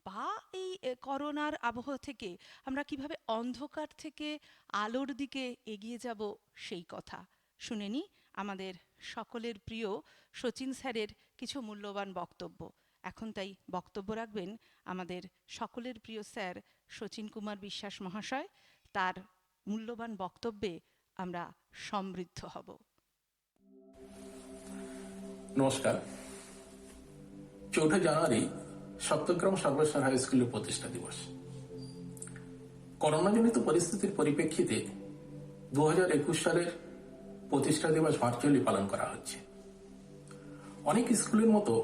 বা এই করোনার আবহ থেকে আমরা কিভাবে অন্ধকার থেকে আলোর দিকে এগিয়ে যাব সেই কথা। শুনে নি আমাদের সকলের প্রিয় শচীন স্যারের কিছু মূল্যবান বক্তব্য। এখন তাই বক্তব্য রাখবেন আমাদের সকলের প্রিয় স্যার শচীন কুমার বিশ্বাস মহাশয়। তার মূল্যবান বক্তব্যে আমরা সমৃদ্ধ হব। নমস্কার। 4 জানুয়ারি সপ্তগ্রাম সর্বেশ্বর হাই স্কুলের প্রতিষ্ঠা দিবস। করোনাজনিত পরিস্থিতির পরিপ্রেক্ষিতে 2021 সালের প্রতিষ্ঠা দিবস ভার্চুয়ালি পালন করা হচ্ছে। অনেক স্কুলের মতো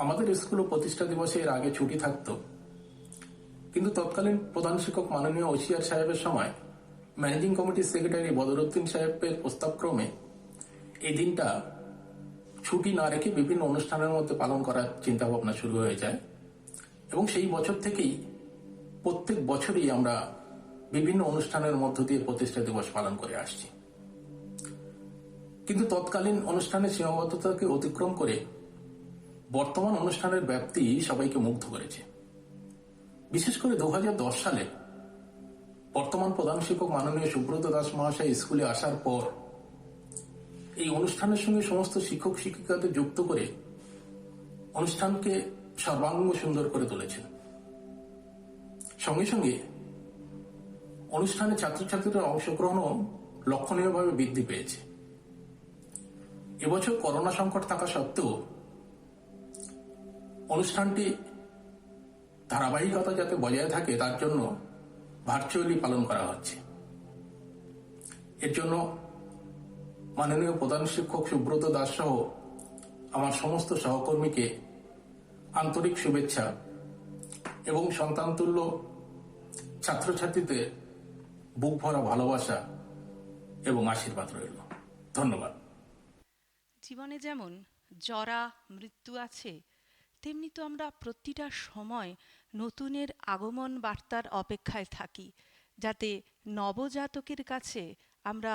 আমাদের স্কুলও প্রতিষ্ঠা দিবসে এর আগে ছুটি থাকতো, কিন্তু তৎকালীন প্রধান শিক্ষক মাননীয় ওসিআর সাহেবের সময় ম্যানেজিং কমিটির সেক্রেটারি বদরুদ্দিন সাহেবের প্রস্তাবক্রমে এই দিনটা ছুটি না রেখে বিভিন্ন অনুষ্ঠানের মধ্যে পালন করার চিন্তা ভাবনা শুরু হয়ে যায়, এবং সেই বছর থেকেই প্রত্যেক বছরই আমরা বিভিন্ন অনুষ্ঠানের মধ্য দিয়ে প্রতিষ্ঠা দিবস পালন করে আসছি। কিন্তু তৎকালীন অনুষ্ঠানের সীমাবদ্ধতাকে অতিক্রম করে বর্তমান অনুষ্ঠানের ব্যাপ্তি সবাইকে মুগ্ধ করেছে। বিশেষ করে 2010 সালে বর্তমান প্রধান শিক্ষক মাননীয় সুব্রত দাস মহাশয় স্কুলে আসার পর এই অনুষ্ঠানের সঙ্গে সমস্ত শিক্ষক শিক্ষিকাদের যুক্ত করে অনুষ্ঠানকে সর্বাঙ্গ সুন্দর করে তুলেছেন। সঙ্গে সঙ্গে অনুষ্ঠানে ছাত্রছাত্রীদের অংশগ্রহণও লক্ষণীয়ভাবে বৃদ্ধি পেয়েছে। এবছর করোনা সংকট থাকা সত্ত্বেও অনুষ্ঠানটি ধারাবাহিকতা যাতে বজায় থাকে তার জন্য ভার্চুয়ালি পালন করা হচ্ছে। এর জন্য মাননীয় প্রধান শিক্ষক সুব্রত দাস সহ আমার সমস্ত সহকর্মীকে আন্তরিক শুভেচ্ছা এবং সন্তানতুল্য ছাত্রছাত্রীদের বুক ভরা ভালোবাসা এবং আশীর্বাদ রইল। ধন্যবাদ। জীবনে যেমন জরা মৃত্যু আছে, তেমনি তো আমরা প্রতিটা সময় নতুনের আগমন বার্তার অপেক্ষায় থাকি, যাতে নবজাতকের কাছে আমরা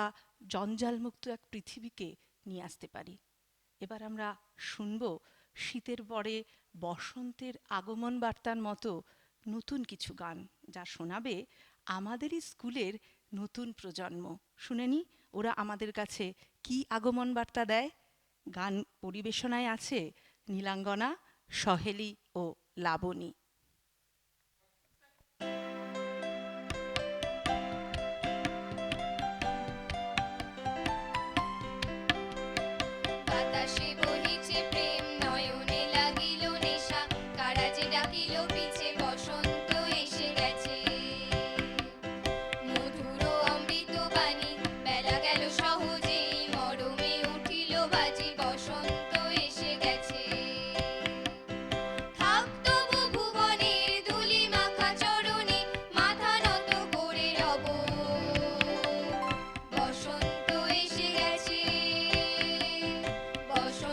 জঞ্জালমুক্ত এক পৃথিবীকে নিয়ে আসতে পারি। এবার আমরা শুনব শীতের পরে বসন্তের আগমন বার্তার মতো নতুন কিছু গান, যা শোনাবে আমাদেরই স্কুলের নতুন প্রজন্ম। শুনে নি ওরা আমাদের কাছে কি আগমন বার্তা দেয়। গান পরিবেশনায় আছে নীলাঙ্গনা, সহেলি ও লাবণী। বাতাসে বহিছে প্রেম, নয়নে লাগিল নেশা, কারা যে ডাকিল পিছে, বসন্ত এসে গেছে। মধুর অমৃত বাণী, বেলা গেল সহজেই, মরমে উঠিল বাজি, বসন্ত এসে গেছে। থাক তবু ভুবনের ধূলি মাখা চরণে, মাথা নত করে রব, বসন্ত এসে গেছে। বসন্ত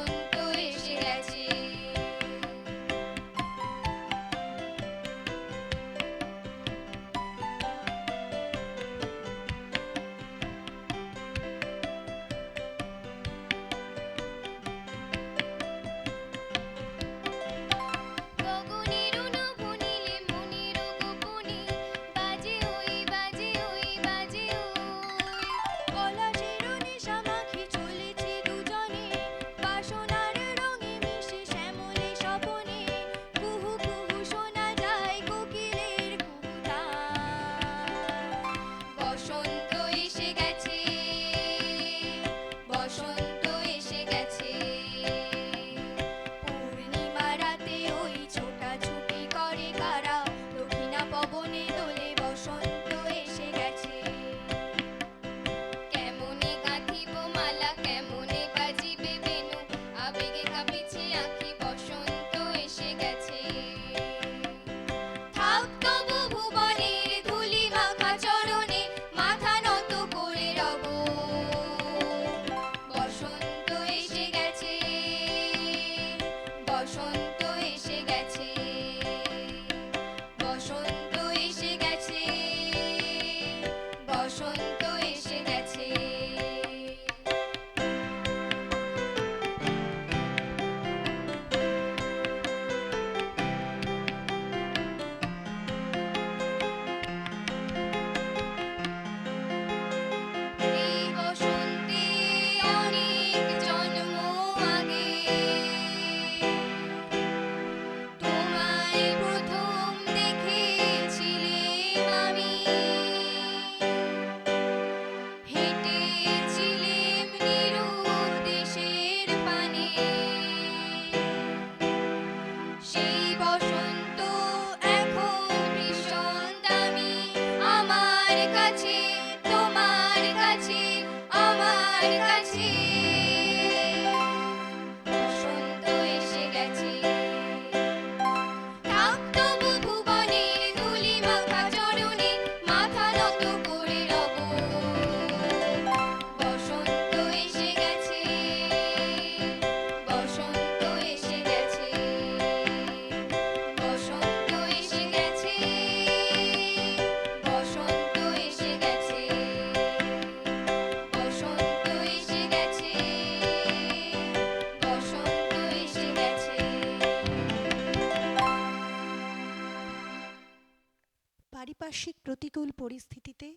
প্রতিকূল পরিস্থিতিতে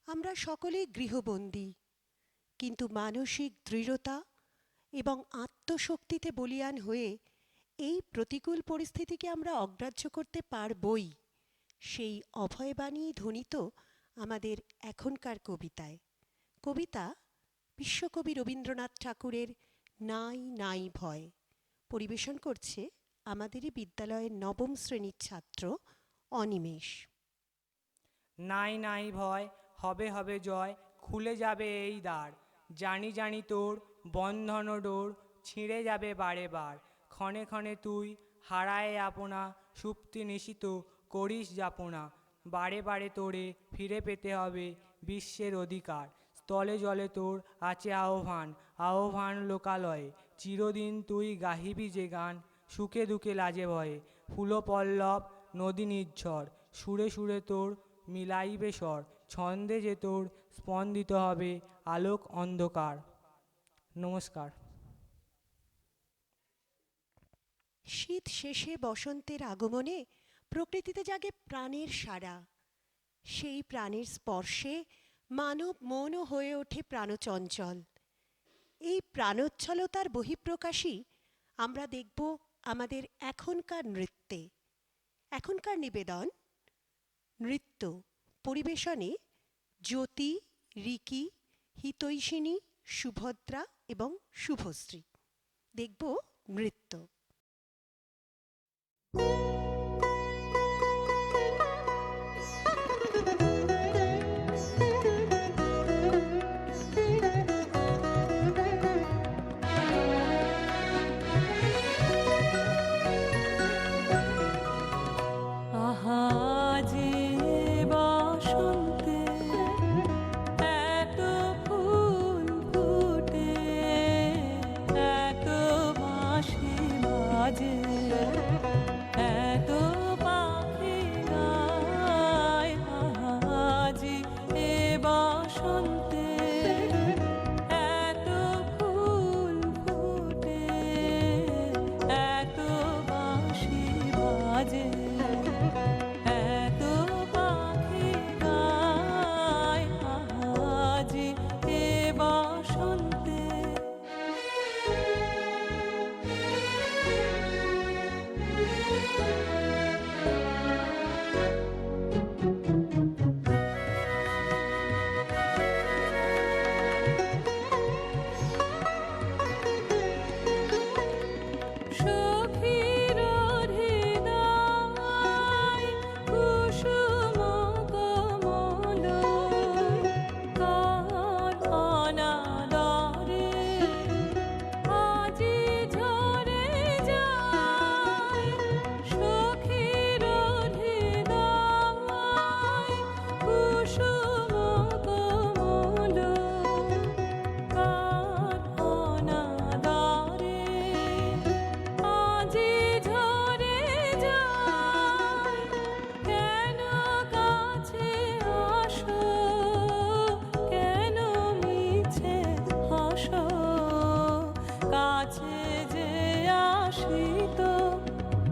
আমরা সকলেই গৃহবন্দী, কিন্তু মানসিক দৃঢ়তা এবং আত্মশক্তিতে বলীয়ান হয়ে এই প্রতিকূল পরিস্থিতিকে আমরা অগ্রাহ্য করতে পারবই, সেই অভয়বাণী ধ্বনিত আমাদের এখনকার কবিতায়। কবিতা বিশ্বকবি রবীন্দ্রনাথ ঠাকুরের নাই নাই ভয়। পরিবেশন করছে আমাদেরই বিদ্যালয়ের নবম শ্রেণীর ছাত্র অনিমেষ। নাই নাই ভয়, হবে হবে জয়, খুলে যাবে এই দ্বার, জানি জানি তোর বন্ধন ডোর ছিঁড়ে যাবে বারে বার, ক্ষণে ক্ষণে তুই হারায় আপনা, সুপ্তি নিশিত করিস যাপনা, বারে বারে তোরে ফিরে পেতে হবে বিশ্বের অধিকার, স্থলে জলে তোর আছে আহ্বান, আহ্বান লোকালয়ে, চিরদিন তুই গাহিবি যে গান, সুখে দুঃখে লাজে ভয়ে, ফুলপল্লব নদী নির্ঝর, সুরে সুরে তোর মিলাইবে স্বর, ছন্দে যে তোর স্পন্দিত হবে আলোক অন্ধকার। নমস্কার। শীত শেষে বসন্তের আগমনে প্রকৃতিতে জাগে প্রাণের সাড়া। সেই প্রাণের স্পর্শে মানব মনও হয়ে ওঠে প্রাণচঞ্চল। এই প্রাণোচ্ছলতার বহিঃপ্রকাশই আমরা দেখব আমাদের এখনকার নৃত্যে। এখনকার নিবেদন নৃত্য পরিবেশনে জ্যোতি, রিকি, হিতৈষিণী, সুভদ্রা এবং শুভশ্রী। দেখব নৃত্য।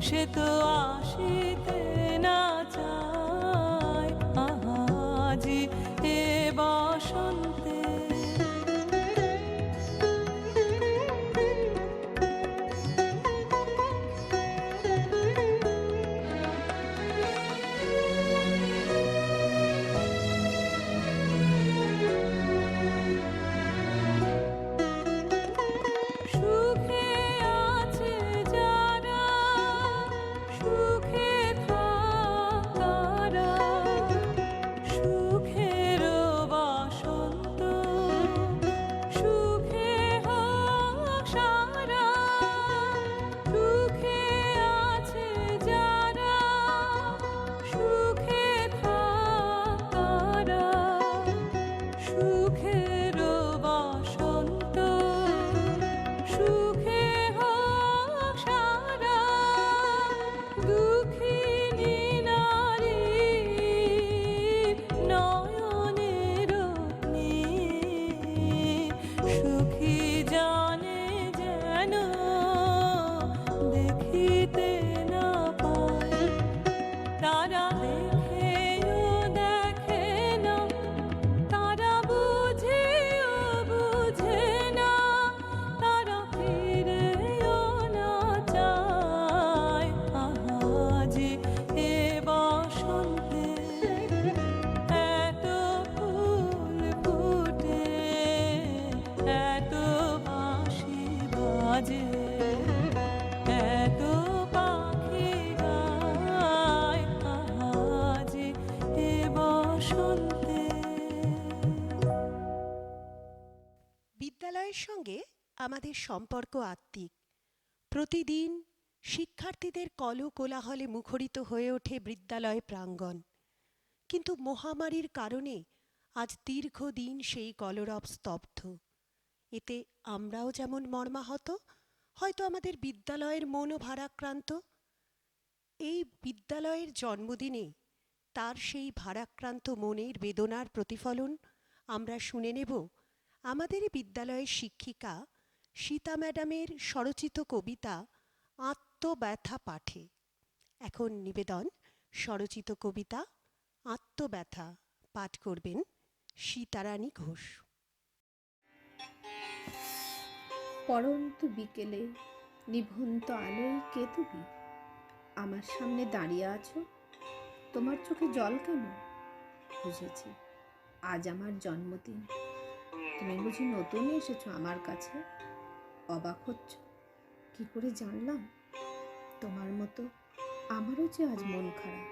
সে তো আসিতে না চায়, আজি এ বসন্তে। সুখে মাঝে এত পাখি গায় আজ এ বসন্তে। বিদ্যালয়ের সঙ্গে আমাদের সম্পর্ক আত্মিক। প্রতিদিন শিক্ষার্থীদের কলকোলাহলে মুখরিত হয়ে ওঠে বিদ্যালয় প্রাঙ্গণ। কিন্তু মহামারীর কারণে আজ দীর্ঘদিন সেই কলরব স্তব্ধ। এতে আমরাও যেমন মর্মাহত, হয়তো আমাদের বিদ্যালয়ের মনও ভারাক্রান্ত। এই বিদ্যালয়ের জন্মদিনে তার সেই ভারাক্রান্ত মনের বেদনার প্রতিফলন আমরা শুনে নেব আমাদের বিদ্যালয়ের শিক্ষিকা সীতা ম্যাডামের স্বরচিত কবিতা আত্মব্যথা পাঠে। এখন নিবেদন স্বরচিত কবিতা আত্মব্যথা, পাঠ করবেন সীতারানী ঘোষ। পড়ন্ত বিকেলে নিভন্ত আলোয় কে তুমি? আমার সামনে দাঁড়িয়ে আছো, তোমার চোখে জল কেন? বুঝেছি, আজ আমার জন্মদিন। তুমি বুঝি নতুন এসেছো আমার কাছে? অবাক হচ্ছ, কি করে জানলাম? তোমার মতো আমারও যে আজ মন খারাপ,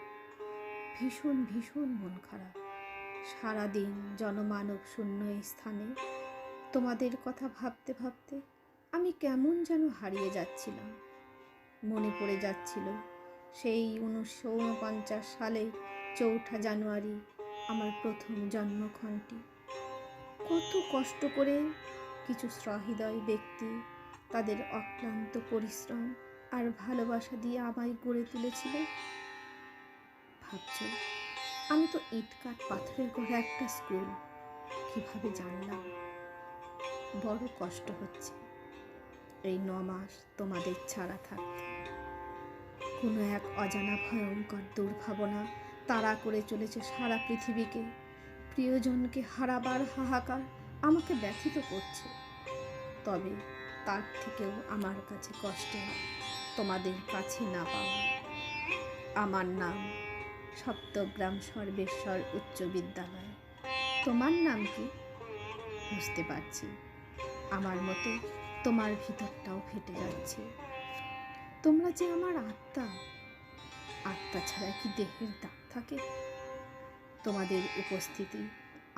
ভীষণ ভীষণ মন খারাপ। সারাদিন জনমানব শূন্য এই স্থানে তোমাদের কথা ভাবতে ভাবতে আমি কেমন যেন হারিয়ে যাচ্ছিলাম। মনে পড়ে যাচ্ছিল সেই 1949 সালে 4 জানুয়ারি আমার প্রথম জন্মক্ষণটি। কত কষ্ট করে কিছু সহৃদয় ব্যক্তি তাদের অক্লান্ত পরিশ্রম আর ভালোবাসা দিয়ে আমায় গড়ে তুলেছিল। ভাবছ, আমি তো ইট কাঠ পাথরের গড়া একটা স্কুল, কিভাবে জানলাম? বড় কষ্ট হচ্ছে এই 9 মাস তোমাদের ছাড়া থাকতে। কোনো এক অজানা ভয়ঙ্কর দুর্ভাবনা তাড়া করে চলেছে সারা পৃথিবীকে। প্রিয়জনকে হারাবার হাহাকার আমাকে ব্যথিত করছে। তবে তার থেকেও আমার কাছে কষ্টে তোমাদের কাছে না পাওয়া। আমার নাম সপ্তগ্রাম সর্বেশ্বর উচ্চ বিদ্যালয়। তোমার নাম কি? বুঝতে পারছি আমার মতো তোমার ভিতরটাও ফেটে যাচ্ছে। তোমরা যে আমার আত্মা, আত্মা ছাড়া কি দেহের দাগ থাকে? তোমাদের উপস্থিতি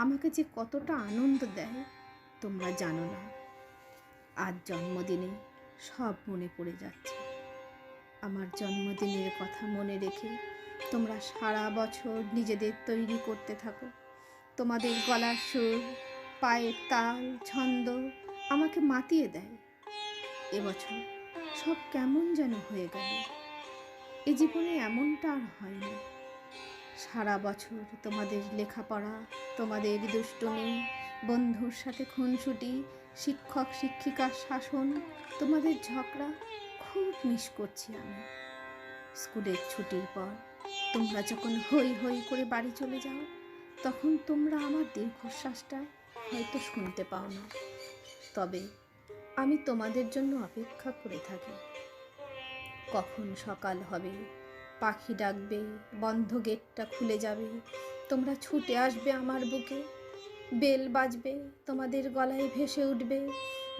আমাকে যে কতটা আনন্দ দেয় তোমরা জানো না। আজ জন্মদিনে সব মনে পড়ে যাচ্ছে। আমার জন্মদিনের কথা মনে রেখে তোমরা সারা বছর নিজেদের তৈরি করতে থাকো। তোমাদের গলার সুর, পায়ের তাল, ছন্দ আমাকে মাতিয়ে দেয়। এবছর সব কেমন যেন হয়ে গেল। এ জীবনে এমনটা আর হয়নি। সারা বছর তোমাদের লেখাপড়া, তোমাদের দুষ্টুমি, বন্ধুর সাথে খুনসুটি, শিক্ষক শিক্ষিকার শাসন, তোমাদের ঝগড়া খুব মিস করছি আমি। স্কুলের ছুটির পর তোমরা যখন হই হই করে বাড়ি চলে যাও, তখন তোমরা আমার দীর্ঘশ্বাসটা হয়তো শুনতে পাও না। তবে আমি তোমাদের জন্য অপেক্ষা করে থাকি। কখন সকাল হবে, পাখি ডাকবে, বন্ধ গেটটা খুলে যাবে, তোমরা ছুটে আসবে আমার বুকে, বেল বাজবে, তোমাদের গলায় ভেসে উঠবে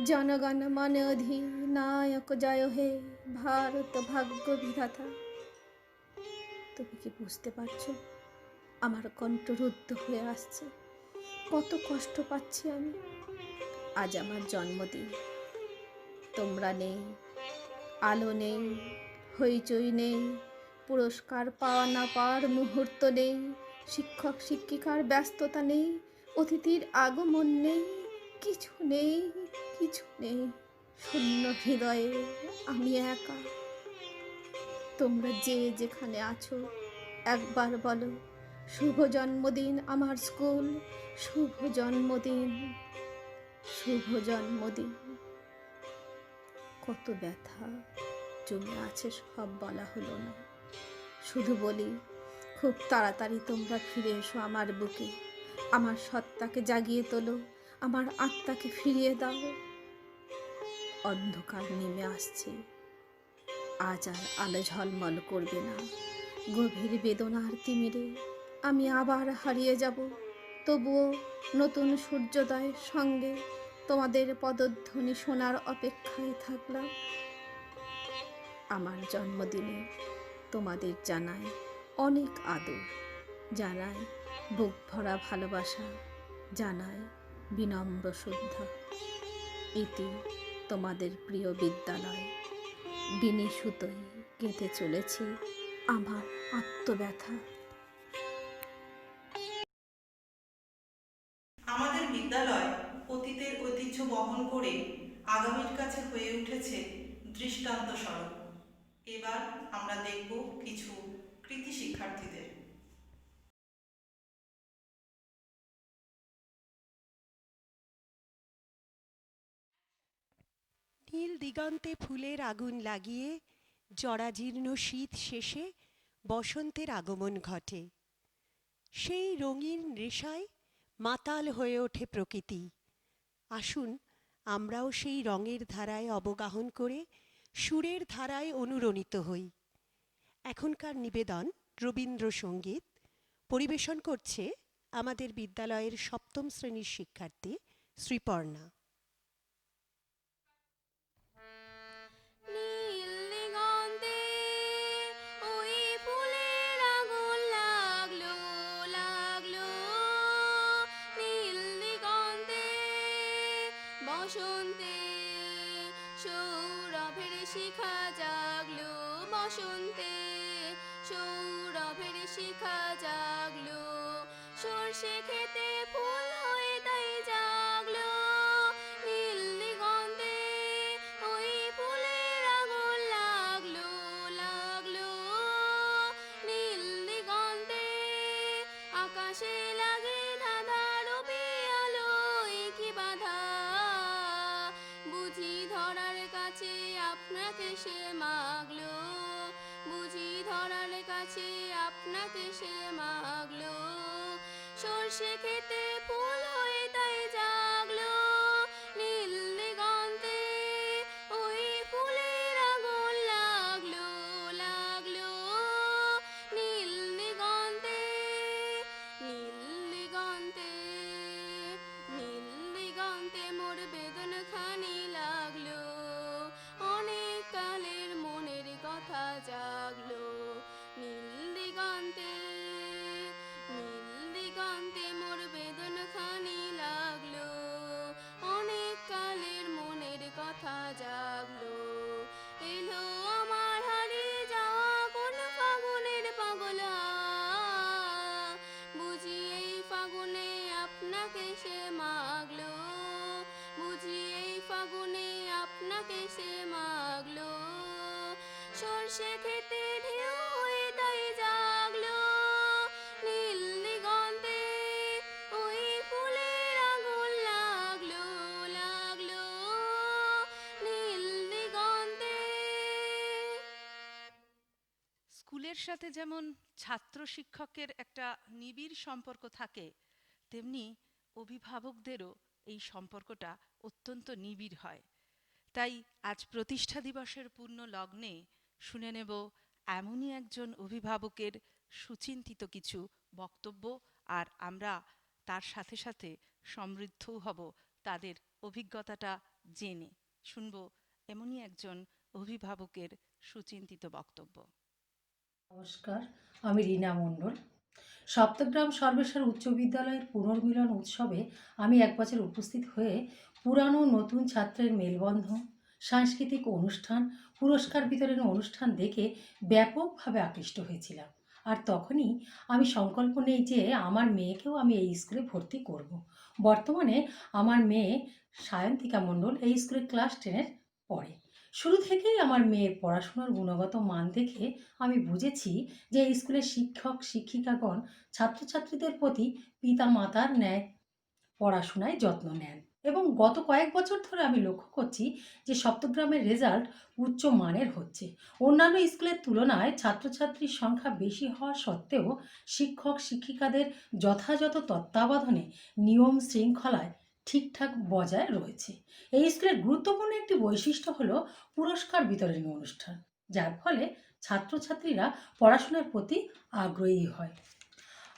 জনগণ মন অধিনায়ক জয় হে ভারত ভাগ্য বিধাতা। তুমি কি বুঝতে পারছো? আমার কণ্ঠ রুদ্ধ হয়ে আসছে। কত কষ্ট পাচ্ছি আমি। আজ আমার জন্মদিন। তোমরা নেই, আলো নেই, হইচই নেই, পুরস্কার পাওয়া না পাওয়ার মুহূর্ত নেই, শিক্ষক শিক্ষিকার ব্যস্ততা নেই, অতিথির আগমন নেই, কিছু নেই, কিছু নেই। শূন্য হৃদয়ে আমি একা। তোমরা যে যেখানে আছো একবার বলো, শুভ জন্মদিন আমার স্কুল, শুভ জন্মদিন, শুভ জন্মদিন। কত ব্যথা জমে আছে, সব বলা হলো না। শুধু বলি, খুব তাড়াতাড়ি তোমরা ফিরে এসো আমার বুকে। আমার সত্তাকে জাগিয়ে তোলো, আমার আত্মাকে ফিরিয়ে দাও। অন্ধকার নেমে আসছে, আজ আর আলো ঝলমল করবে না। গভীর বেদনার তিমিরে আমি আবার হারিয়ে যাব। তবুও নতুন সূর্যোদয়ের সঙ্গে তোমাদের পদধ্বনি শোনার অপেক্ষায় থাকলাম। আমার জন্মদিনে তোমাদের জানাই অনেক আদর, জানাই বুক ভরা ভালোবাসা, জানাই বিনম্র শ্রদ্ধা। ইতি তোমাদের প্রিয় বিদ্যালয়। বিনি সুতোয় গেঁথে চলেছি আমার আত্মব্যথা। আমাদের বিদ্যালয় অতীতের ঐতিহ্য বহন করে আগামীর কাছে হয়ে উঠেছে দৃষ্টান্ত স্বরূপ। এবার আমরা দেখব কিছু কৃতি শিক্ষার্থীদের। নীল দিগন্তে ফুলের আগুন লাগিয়ে জরাজীর্ণ শীত শেষে বসন্তের আগমন ঘটে। সেই রঙিন নেশায় মাতাল হয়ে ওঠে প্রকৃতি। আসুন আমরাও সেই রঙের ধারায় অবগাহন করে সুরের ধারায় অনুরণিত হই। এখনকার নিবেদন রবীন্দ্রসঙ্গীত। পরিবেশন করছে আমাদের বিদ্যালয়ের সপ্তম শ্রেণীর শিক্ষার্থী শ্রীপর্ণা। নীল দিগন্তে ওই ফুলের আগুন লাগলো লাগলো, নীল দিগন্তে বসন্তে সৌরভের শিখা জাগলো, বসন্তে সৌরভের শিখা জাগলো, সর্ষে খেতে ফুল হয়ে তাই জাগলো, নীল দিগন্তে ওই ফুলের আগুন লাগলো লাগলো, নীল দিগন্তে আকাশে লাগে ধাঁধা, রবি আলোয় কি বাধা, বুঝি ধরার কাছে আপনাকে সে মাগলো, বুঝি ধরার কাছে আপনাকে সে মাগলো, সর্ষে খেতে ফুল হয়ে তাই জাগলো, নীল দিগন্তে ওই ফুলের আগুন লাগলো লাগলো, নীল দিগন্তে নীল দিগন্তে নীল দিগন্তে মোর বেদন খানি লাগলো, অনেক কালের মনের কথা জাগলো, নীল দিগন্তে নীল দিগন্তে মোর বেদন খানি লাগলো, অনেক কালের মনের কথা জাগলো, এলো আমার হারিয়ে যাওয়া কোন ফাগুনের পাগলা, বুঝি এই ফাগুনে আপনাকে সে মাগলো, বুঝি এই ফাগুনে আপনাকে সে মাগলো, সর্ষে খেতে ঢেউ হয়ে তাই জাগলো, নীল দিগন্তে ওই ফুলের আগুন লাগলো লাগলো, নীল দিগন্তে। স্কুলের সাথে যেমন ছাত্র শিক্ষকের একটা নিবিড় সম্পর্ক থাকে, তেমনি অভিভাবকদেরও এই সম্পর্কটা অত্যন্ত নিবিড় হয়। তাই আজ প্রতিষ্ঠা দিবসের পূর্ণ লগ্নে শুনে নেব এমনই একজন অভিভাবকের সুচিন্তিত কিছু বক্তব্য, আর আমরা তার সাথে সাথে সমৃদ্ধও হব তাদের অভিজ্ঞতাটা জেনে। শুনব এমনই একজন অভিভাবকের সুচিন্তিত বক্তব্য। নমস্কার, আমি রীনা মণ্ডল। সপ্তগ্রাম সর্বেশ্বর উচ্চ বিদ্যালয়ের পুনর্মিলন উৎসবে আমি এক বছর উপস্থিত হয়ে পুরানো নতুন ছাত্রের মেলবন্ধন, সাংস্কৃতিক অনুষ্ঠান, পুরস্কার বিতরণী অনুষ্ঠান দেখে ব্যাপকভাবে আকৃষ্ট হয়েছিলাম। আর তখনই আমি সংকল্প নেই যে আমার মেয়েকেও আমি এই স্কুলে ভর্তি করব। বর্তমানে আমার মেয়ে সায়ন্তিকা মণ্ডল এই স্কুলে ক্লাস 10 পড়ে। শুরু থেকেই আমার মেয়ের পড়াশোনার গুণগত মান দেখে আমি বুঝেছি যে এই স্কুলের শিক্ষক শিক্ষিকাগণ ছাত্রছাত্রীদের প্রতি পিতা মাতার ন্যায় পড়াশোনায় যত্ন নেন, এবং গত কয়েক বছর ধরে আমি লক্ষ্য করছি যে সপ্তগ্রামের রেজাল্ট উচ্চ মানের হচ্ছে। অন্যান্য স্কুলের তুলনায় ছাত্রছাত্রীর সংখ্যা বেশি হওয়া সত্ত্বেও শিক্ষক শিক্ষিকাদের যথাযথ তত্ত্বাবধানে নিয়ম শৃঙ্খলায় ঠিকঠাক বজায় রয়েছে। এই স্কুলের গুরুত্বপূর্ণ একটি বৈশিষ্ট্য হলো পুরস্কার বিতরণী অনুষ্ঠান, যার ফলে ছাত্রছাত্রীরা পড়াশোনার প্রতি আগ্রহী হয়।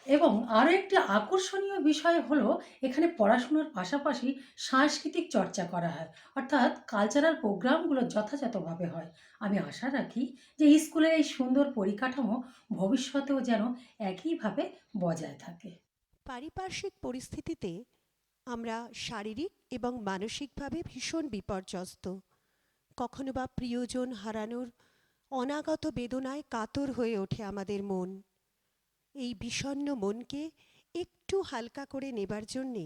এবং আরও একটি আকর্ষণীয় বিষয় হলো এখানে পড়াশোনার পাশাপাশি সাংস্কৃতিক চর্চা করা হয়, অর্থাৎ কালচারাল প্রোগ্রামগুলো যথাযথভাবে হয়। আমি আশা রাখি যে স্কুলের এই সুন্দর পরিকাঠামো ভবিষ্যতেও যেন একইভাবে বজায় থাকে। পারিপার্শ্বিক পরিস্থিতিতে আমরা শারীরিক এবং মানসিকভাবে ভীষণ বিপর্যস্ত। কখনো বা প্রিয়জন হারানোর অনাগত বেদনায় কাতর হয়ে ওঠে আমাদের মন। এই বিষণ্ণ মনকে একটু হালকা করে নেবার জন্যে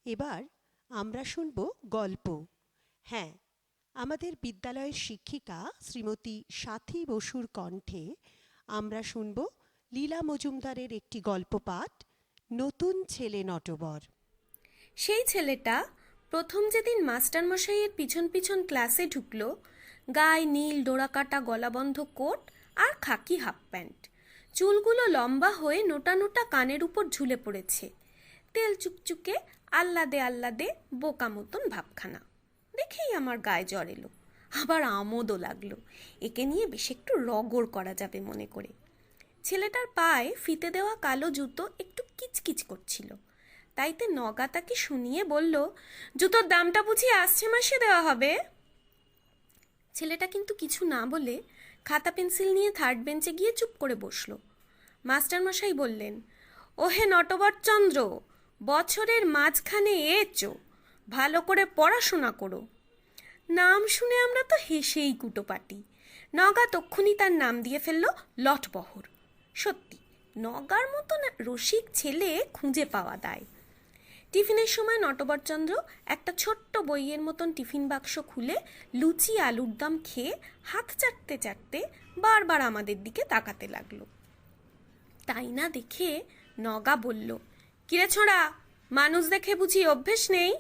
এবার আমরা শুনব গল্প। হ্যাঁ, আমাদের বিদ্যালয়ের শিক্ষিকা শ্রীমতী সাথী বসুর কণ্ঠে আমরা শুনব লীলা মজুমদারের একটি গল্প পাঠ, নতুন ছেলে নটবর। সেই ছেলেটা প্রথম যেদিন মাস্টারমশাইয়ের পিছন পিছন ক্লাসে ঢুকলো, গায়ে নীল ডোরাকাটা গলাবন্ধ কোট আর খাকি হাফ প্যান্ট, চুলগুলো লম্বা হয়ে নোটা নোটা কানের উপর ঝুলে পড়েছে, তেল চুকচুকে আহ্লাদে আহ্লাদে বোকা মতন ভাবখানা। দেখেই আমার গায়ে জ্বর এলো, আবার আমোদও লাগলো। একে নিয়ে বেশ একটু রগড় করা যাবে মনে করে। ছেলেটার পায়ে ফিতে দেওয়া কালো জুতো একটু কিচকিচ করছিল, তাইতে নগা তাকে শুনিয়ে বলল, জুতোর দামটা বুঝি আসছে মাসে দেওয়া হবে। ছেলেটা কিন্তু কিছু না বলে খাতা পেন্সিল নিয়ে থার্ড বেঞ্চে গিয়ে চুপ করে বসলো। মাস্টারমশাই বললেন, ওহে নটবরচন্দ্র, বছরের মাঝখানে এচো, ভালো করে পড়াশোনা করো। নাম শুনে আমরা তো হেসেই কুটোপাটি। নগা তক্ষুনি তার নাম দিয়ে ফেলল লটবহর। সত্যি নগার মতন রসিক ছেলে খুঁজে পাওয়া দায়। টিফিনের সময় নটবরচন্দ্র একটা ছোট্ট বইয়ের মতন টিফিন বাক্স খুলে লুচি আলুর দম খেয়ে হাত চাটতে চাটতে বারবার আমাদের দিকে তাকাতে লাগলো। তাই না দেখে নগা বলল, কিরে ছোঁড়া, মানুষ দেখে বুঝি অভ্যেস নেই?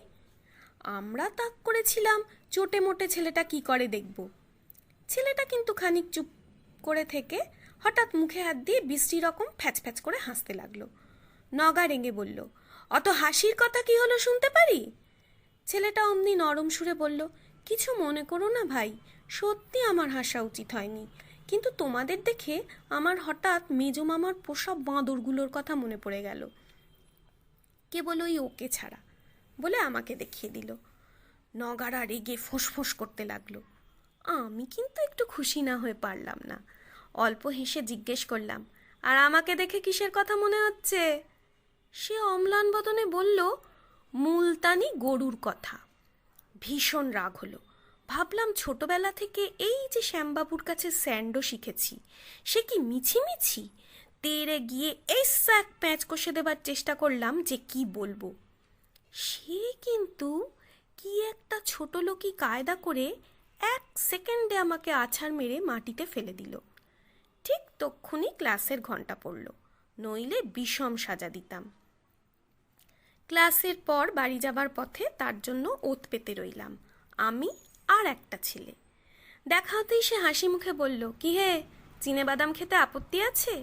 আমরা তাক করেছিলাম চোটে মোটে ছেলেটা কি করে দেখব। ছেলেটা কিন্তু খানিক চুপ করে থেকে হঠাৎ মুখে হাত দিয়ে বিশ্রী রকম ফ্যাচ ফ্যাচ করে হাসতে লাগলো। নগা রেগে বলল, অত হাসির কথা কি হলো শুনতে পারি? ছেলেটা অমনি নরম সুরে বলল, কিছু মনে করো না ভাই, সত্যি আমার হাসা উচিত হয়নি, কিন্তু তোমাদের দেখে আমার হঠাৎ মেজো মামার পোষা বাঁদরগুলোর কথা মনে পড়ে গেল। কেবল ওই ওকে ছাড়া বলে আমাকে দেখিয়ে দিল। নগারা রেগে ফোঁস করতে লাগলো। আমি কিন্তু একটু খুশি না হয়ে পারলাম না। অল্প হেসে জিজ্ঞেস করলাম, আর আমাকে দেখে কিসের কথা মনে হচ্ছে? সে অম্লান বদনে বলল, মুলতানি গরুর কথা। ভীষণ রাগ হলো। ভাবলাম ছোটবেলা থেকে এই যে শ্যামবাবুর কাছে স্যান্ডো শিখেছি, সে কি মিছি তেরে গিয়ে এই এক প্যাঁচ কষে দেবার চেষ্টা করলাম যে কি বলবো। সে কিন্তু কি একটা ছোট লোকই কায়দা করে 1 সেকেন্ডে আমাকে আছাড় মেরে মাটিতে ফেলে দিল। ঠিক তক্ষুনি ক্লাসের ঘন্টা পড়ল, নইলে বিষম সাজা দিতাম। ক্লাসের পর বাড়ি যাবার পথে তার জন্য ওত পেতে রইলাম, আমি আর একটা ছেলে। দেখা হতেই সে হাসি মুখে বলল, কি হে, চিনেবাদাম খেতে আপত্তি আছে?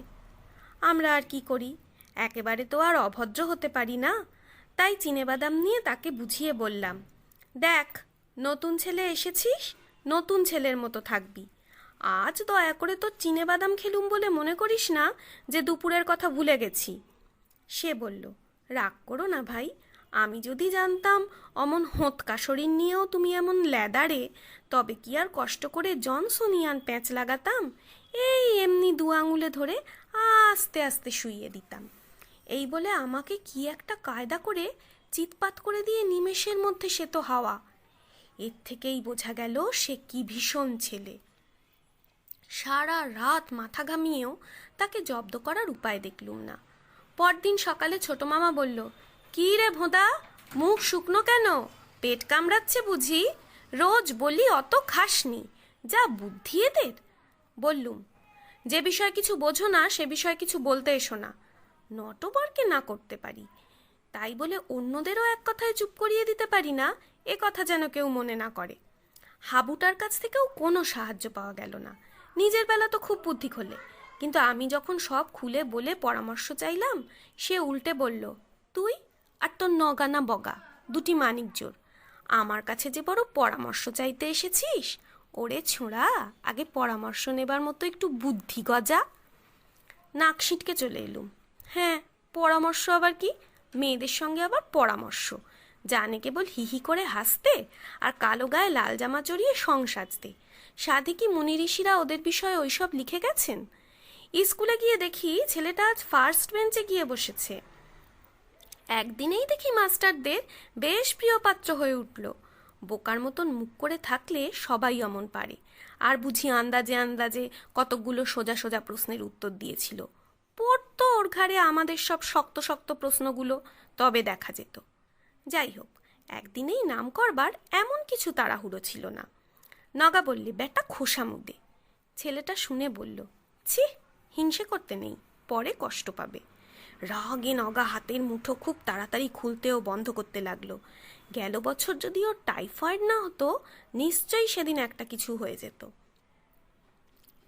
আমরা আর কি করি, একেবারে তো আর অভদ্র হতে পারি না। তাই চিনেবাদাম নিয়ে তাকে বুঝিয়ে বললাম, দেখ নতুন ছেলে এসেছিস, নতুন ছেলের মতো থাকবি। আজ দয়া করে তো চিনেবাদাম খেলুম বলে মনে করিস না যে দুপুরের কথা ভুলে গেছি। সে বলল, রাগ করো না ভাই, আমি যদি জানতাম অমন হোঁতকা শরীর নিয়েও তুমি এমন ল্যাদারে, তবে কি আর কষ্ট করে জনসনিয়ান প্যাঁচ লাগাতাম? এই এমনি 2 আঙুলে ধরে আস্তে আস্তে শুইয়ে দিতাম। এই বলে আমাকে কি একটা কায়দা করে চিৎপাত করে দিয়ে নিমেষের মধ্যে সে তো হাওয়া। এর থেকেই বোঝা গেল সে কি ভীষণ ছেলে। সারা রাত মাথা ঘামিয়েও তাকে জব্দ করার উপায় দেখলুম না। পরদিন সকালে ছোট মামা বলল, কি রে ভোঁদা, মুখ শুকনো কেন? পেট কামড়াচ্ছে বুঝি? রোজ বলি অত খাসনি, যা বুদ্ধি এদের। বললুম, যে বিষয়ে কিছু বোঝো না সে বিষয়ে কিছু বলতে এসো না। নটবরকে না করতে পারি, তাই বলে অন্যদেরও এক কথায় চুপ করিয়ে দিতে পারি না, এ কথা যেন কেউ মনে না করে। হাবুটার কাছ থেকেও কোনো সাহায্য পাওয়া গেল না। নিজের বেলা তো খুব বুদ্ধি খোলে, কিন্তু আমি যখন সব খুলে বলে পরামর্শ চাইলাম, সে উল্টে বলল, তুই আর তোর নগানা বগা দুটি মানিক জোর, আমার কাছে যে বড় পরামর্শ চাইতে এসেছিস? ওরে ছোঁড়া, আগে পরামর্শ নেবার মতো একটু বুদ্ধি গজা। নাক সিটকে চলে এলুম। হ্যাঁ, পরামর্শ আবার কি? মেয়েদের সঙ্গে আবার পরামর্শ, জানে কেবল হিহি করে হাসতে আর কালো গায়ে লাল জামা চড়িয়ে সং সাজতে। সাধে কি মুনি ঋষিরা ওদের বিষয়ে ওইসব লিখে গেছেন? স্কুলে গিয়ে দেখি ছেলেটা আজ ফার্স্ট বেঞ্চে গিয়ে বসেছে। একদিনেই দেখি মাস্টারদের বেশ প্রিয় পাত্র হয়ে উঠল। বোকার মতন মুখ করে থাকলে সবাই অমন পারে। আর বুঝি আন্দাজে আন্দাজে কতকগুলো সোজা সোজা প্রশ্নের উত্তর দিয়েছিল। পড়তো ওর ঘাড়ে আমাদের সব শক্ত শক্ত প্রশ্নগুলো, তবে দেখা যেত। যাই হোক, একদিনেই নাম করবার এমন কিছু তাড়াহুড়ো ছিল না। নগা বললে, বেটা খোসা মুদে। ছেলেটা শুনে বলল, ছি, হিংসে করতে নেই, পরে কষ্ট পাবে। রাগে নগা হাতের মুঠো খুব তাড়াতাড়ি খুলতে ও বন্ধ করতে লাগলো। গেল বছর যদি ওর টাইফয়েড না হতো, নিশ্চয়ই সেদিন একটা কিছু হয়ে যেত।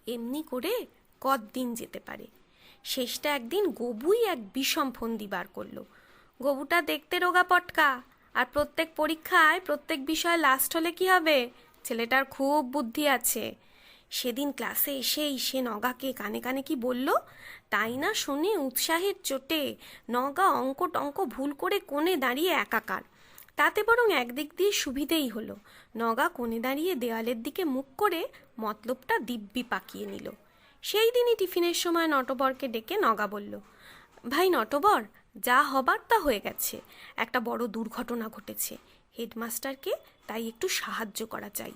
এমনি করে কতদিন যেতে পারে। শেষটা একদিন গবুই এক বিষম ফন্দি বার করলো। গবুটা দেখতে রোগা পটকা, আর প্রত্যেক পরীক্ষায় প্রত্যেক বিষয়ে লাস্ট হলে কি হবে? ছেলেটার খুব বুদ্ধি আছে। সেদিন ক্লাসে এসেই সে নগাকে কানে কানে কি বলল, তাই না শুনে উৎসাহের চোটে নগা অঙ্ক টঙ্ক ভুল করে কোণে দাঁড়িয়ে একাকার। তাতে বরং একদিক দিয়ে সুবিধেই হলো, নগা কোণে দাঁড়িয়ে দেওয়ালের দিকে মুখ করে মতলবটা দিব্যি পাকিয়ে নিল। সেই দিনই টিফিনের সময় নটবরকে ডেকে নগা বলল, ভাই নটবর, যা হবার তা হয়ে গেছে, একটা বড় দুর্ঘটনা ঘটেছে। হেডমাস্টারকে তাই একটু সাহায্য করা চাই।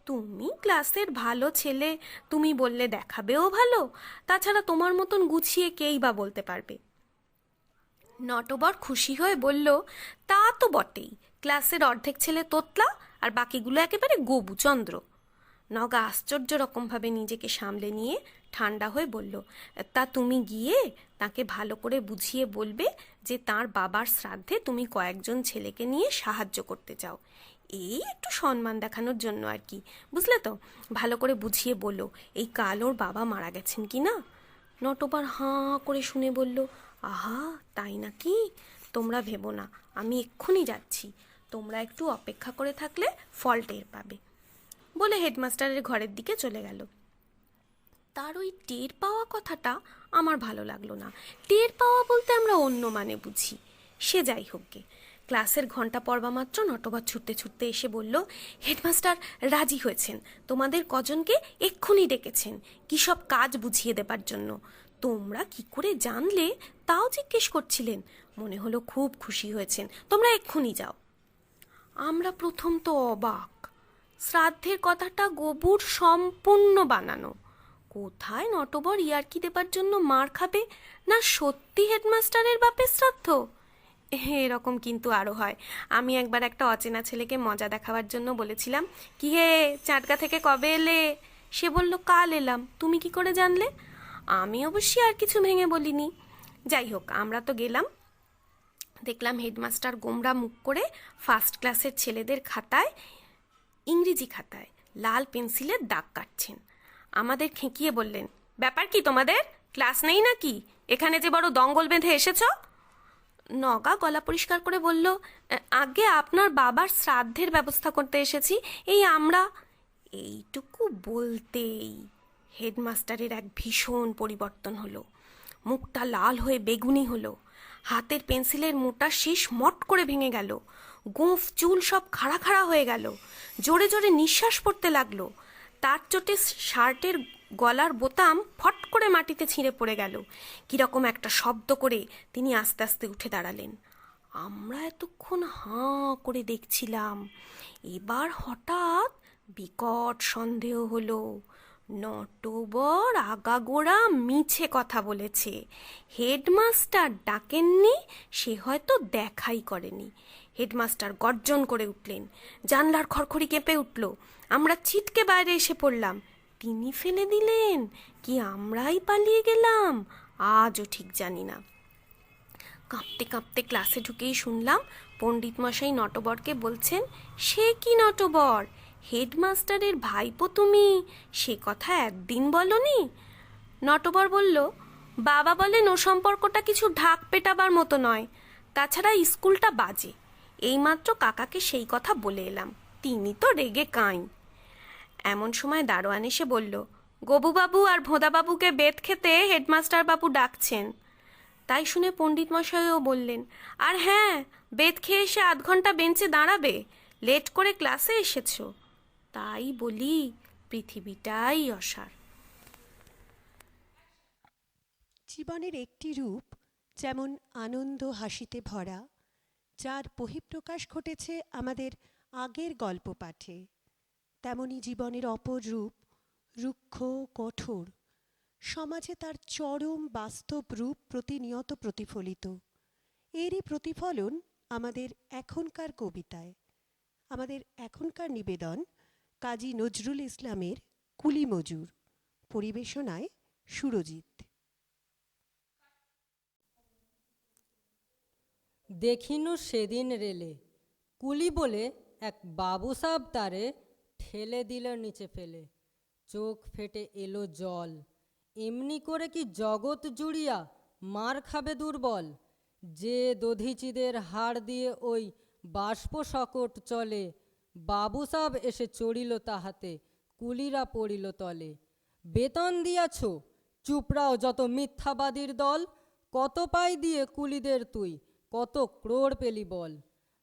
তুমি ক্লাসের ভালো ছেলে, তুমি বললে দেখাবেও ভালো, তাছাড়া তোমার মতন গুছিয়ে কেই বা বলতে পারবে। নটবর খুশি হয়ে বলল, তা তো বটেই, ক্লাসের অর্ধেক ছেলে তোতলা আর বাকিগুলো একেবারে গবুচন্দ্র। নগা আশ্চর্য রকমভাবে নিজেকে সামলে নিয়ে ঠান্ডা হয়ে বলল, তা তুমি গিয়ে তাকে ভালো করে বুঝিয়ে বলবে যে তার বাবার শ্রাদ্ধে তুমি কয়েকজন ছেলেকে নিয়ে সাহায্য করতে চাও। এই একটু সম্মান দেখানোর জন্য আর কি, বুঝলে তো? ভালো করে বুঝিয়ে বলো এই কাল ওর বাবা মারা গেছেন কি না। নটবর হাঁ করে শুনে বলল, আহা, তাই নাকি? তোমরা ভেবো না, আমি এক্ষুনি যাচ্ছি, তোমরা একটু অপেক্ষা করে থাকলে ফল টের পাবে। বলে হেডমাস্টারের ঘরের দিকে চলে গেল। তার ওই টের পাওয়া কথাটা আমার ভালো লাগলো না। টের পাওয়া বলতে আমরা অন্য মানে বুঝি। সে যাই হোক গে, ক্লাসের ঘন্টা পড়বা মাত্র নটবর ছুটতে ছুটতে এসে বলল, হেডমাস্টার রাজি হয়েছেন, তোমাদের কজনকে এক্ষুনি ডেকেছেন কি সব কাজ বুঝিয়ে দেবার জন্য। তোমরা কি করে জানলে তাও জিজ্ঞেস করছিলেন। মনে হলো খুব খুশি হয়েছেন, তোমরা এক্ষুনি যাও। আমরা প্রথম তো অবাক। শ্রাদ্ধের কথাটা গবুর সম্পূর্ণ বানানো। কোথায় নটবর ইয়ার্কি দেবার জন্য মার খাবে, না সত্যি হেডমাস্টারের বাপের শ্রাদ্ধ। এরকম কিন্তু আরও হয়। আমি একবার একটা অচেনা ছেলেকে মজা দেখাবার জন্য বলেছিলাম, কি হে, চাটকা থেকে কবে এলে? সে বলল, কাল এলাম। তুমি কি করে জানলে? আমি অবশ্যই আর কিছু ভেঙে বলিনি। যাই হোক, আমরা তো গেলাম। দেখলাম হেডমাস্টার গোমরা মুখ করে ফার্স্ট ক্লাসের ছেলেদের খাতায়, ইংরেজি খাতায় লাল পেন্সিলের দাগ কাটছেন। আমাদের খেঁকিয়ে বললেন, ব্যাপার কি তোমাদের? ক্লাস নেই নাকি? এখানে যে বড় দঙ্গল বেঁধে এসেছ। নগা গলা পরিষ্কার করে বলল, আগে আপনার বাবার শ্রাদ্ধের ব্যবস্থা করতে এসেছি। এই আমরা। এইটুকু বলতেই হেডমাস্টারের এক ভীষণ পরিবর্তন হলো। মুখটা লাল হয়ে বেগুনি হলো, হাতের পেন্সিলের মোটা শীষ মট করে ভেঙে গেল, গোঁফ চুল সব খাড়া খাড়া হয়ে গেল, জোরে জোরে নিঃশ্বাস পড়তে লাগলো। তার চোটে শার্টের গলার বোতাম ফট করে মাটিতে ছিঁড়ে পড়ে গেল। কিরকম একটা শব্দ করে তিনি আস্তে আস্তে উঠে দাঁড়ালেন। আমরা এতক্ষণ হাঁ করে দেখছিলাম। এবার হঠাৎ বিকট সন্দেহ হলো, নটবর আগাগোড়া মিছে কথা বলেছে। হেডমাস্টার ডাকেননি, সে হয়তো দেখাই করেনি। হেডমাস্টার গর্জন করে উঠলেন, জানলার খড়খড়ি কেঁপে উঠল। আমরা ছিটকে বাইরে এসে পড়লাম। তিনি ফেলে দিলেন কি আমরাই পালিয়ে গেলাম, আজও ঠিক জানি না। কাঁপতে কাঁপতে ক্লাসে ঢুকেই শুনলাম পণ্ডিত মশাই নটবরকে বলছেন, সে কি নটবর, হেডমাস্টারের ভাইপো তুমি, সে কথা একদিন বলনি। নটবর বলল, বাবা বলেন ও সম্পর্কটা কিছু ঢাক পেটাবার মতো নয়, তাছাড়া স্কুলটা বাজে। এইমাত্র কাকাকে সেই কথা বলে এলাম, তিনি তো রেগে কাঁই। এমন সময় দারোয়ান এসে বলল, গবুবাবু আর ভোঁদাবাবুকে বেত খেতে হেডমাস্টার বাবু ডাকছেন। তাই শুনে পণ্ডিত মশাইও বললেন, আর হ্যাঁ, বেদ খেয়ে এসে 8 ঘন্টা বেঞ্চে দাঁড়াবে, লেট করে ক্লাসে এসেছো। তাই বলি, পৃথিবীটাই অসার। জীবনের একটি রূপ যেমন আনন্দ হাসিতে ভরা, যার বহিঃপ্রকাশ ঘটেছে আমাদের আগের গল্প পাঠে, তেমনি জীবনের অপর রূপ রুক্ষ কঠোর, সমাজে তার চরম বাস্তব রূপ প্রতিনিয়ত প্রতিফলিত। এরই প্রতিফলন আমাদের এখনকার কবিতায়। আমাদের এখনকার নিবেদন কাজী নজরুল ইসলামের কুলি মজুর, পরিবেশনায় সুরজিৎ। দেখিনু সেদিন রেলে, কুলি বলে এক বাবু সাব তারে ঠেলে দিল নিচে ফেলে, চোখ ফেটে এলো জল। এমনি করে কি জগৎ জুড়িয়া মার খাবে দুর্বল? যে দধিচিদের হাড় দিয়ে ওই বাষ্প সকট চলে, বাবু সাব এসে চড়িল তাহাতে, কুলিরা পড়িল তলে। বেতন দিয়াছ, চুপড়াও যত মিথ্যাবাদীর দল, কত পাই দিয়ে কুলিদের তুই, কত ক্রোড় পেলি বল।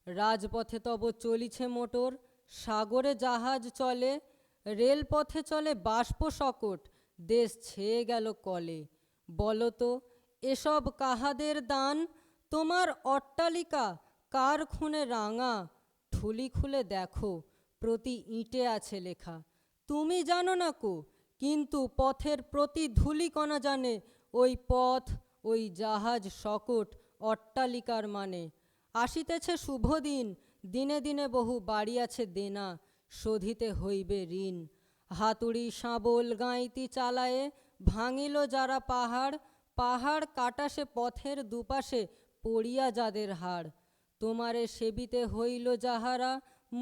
রাজপথে তব চলিছে মোটর, সাগরে জাহাজ চলে, রেলপথে চলে বাষ্প সকট, দেশ ছেয়ে গেল কলে। বলতো এসব কাহাদের দান? তোমার অট্টালিকা কার খুনে রাঙা? ঠুলি খুলে দেখো, প্রতি ইঁটে আছে লেখা। তুমি জানো না কো, কিন্তু পথের প্রতি ধূলিকণা জানে ওই পথ, ওই জাহাজ সকট, অট্টালিকার মানে। আসিতেছে শুভ দিন, দিনে দিনে বহু বাড়ি আছে দেনা, শোধিতে হইবে ঋণ। হাতুড়ি শাবল গাঁইতি চালায়ে ভাঙিল যারা পাহাড়, পাহাড় কাটাসে পথের দুপাশে পড়িয়া যাদের হাড়। তোমারে সেবিতে হইল যাহারা,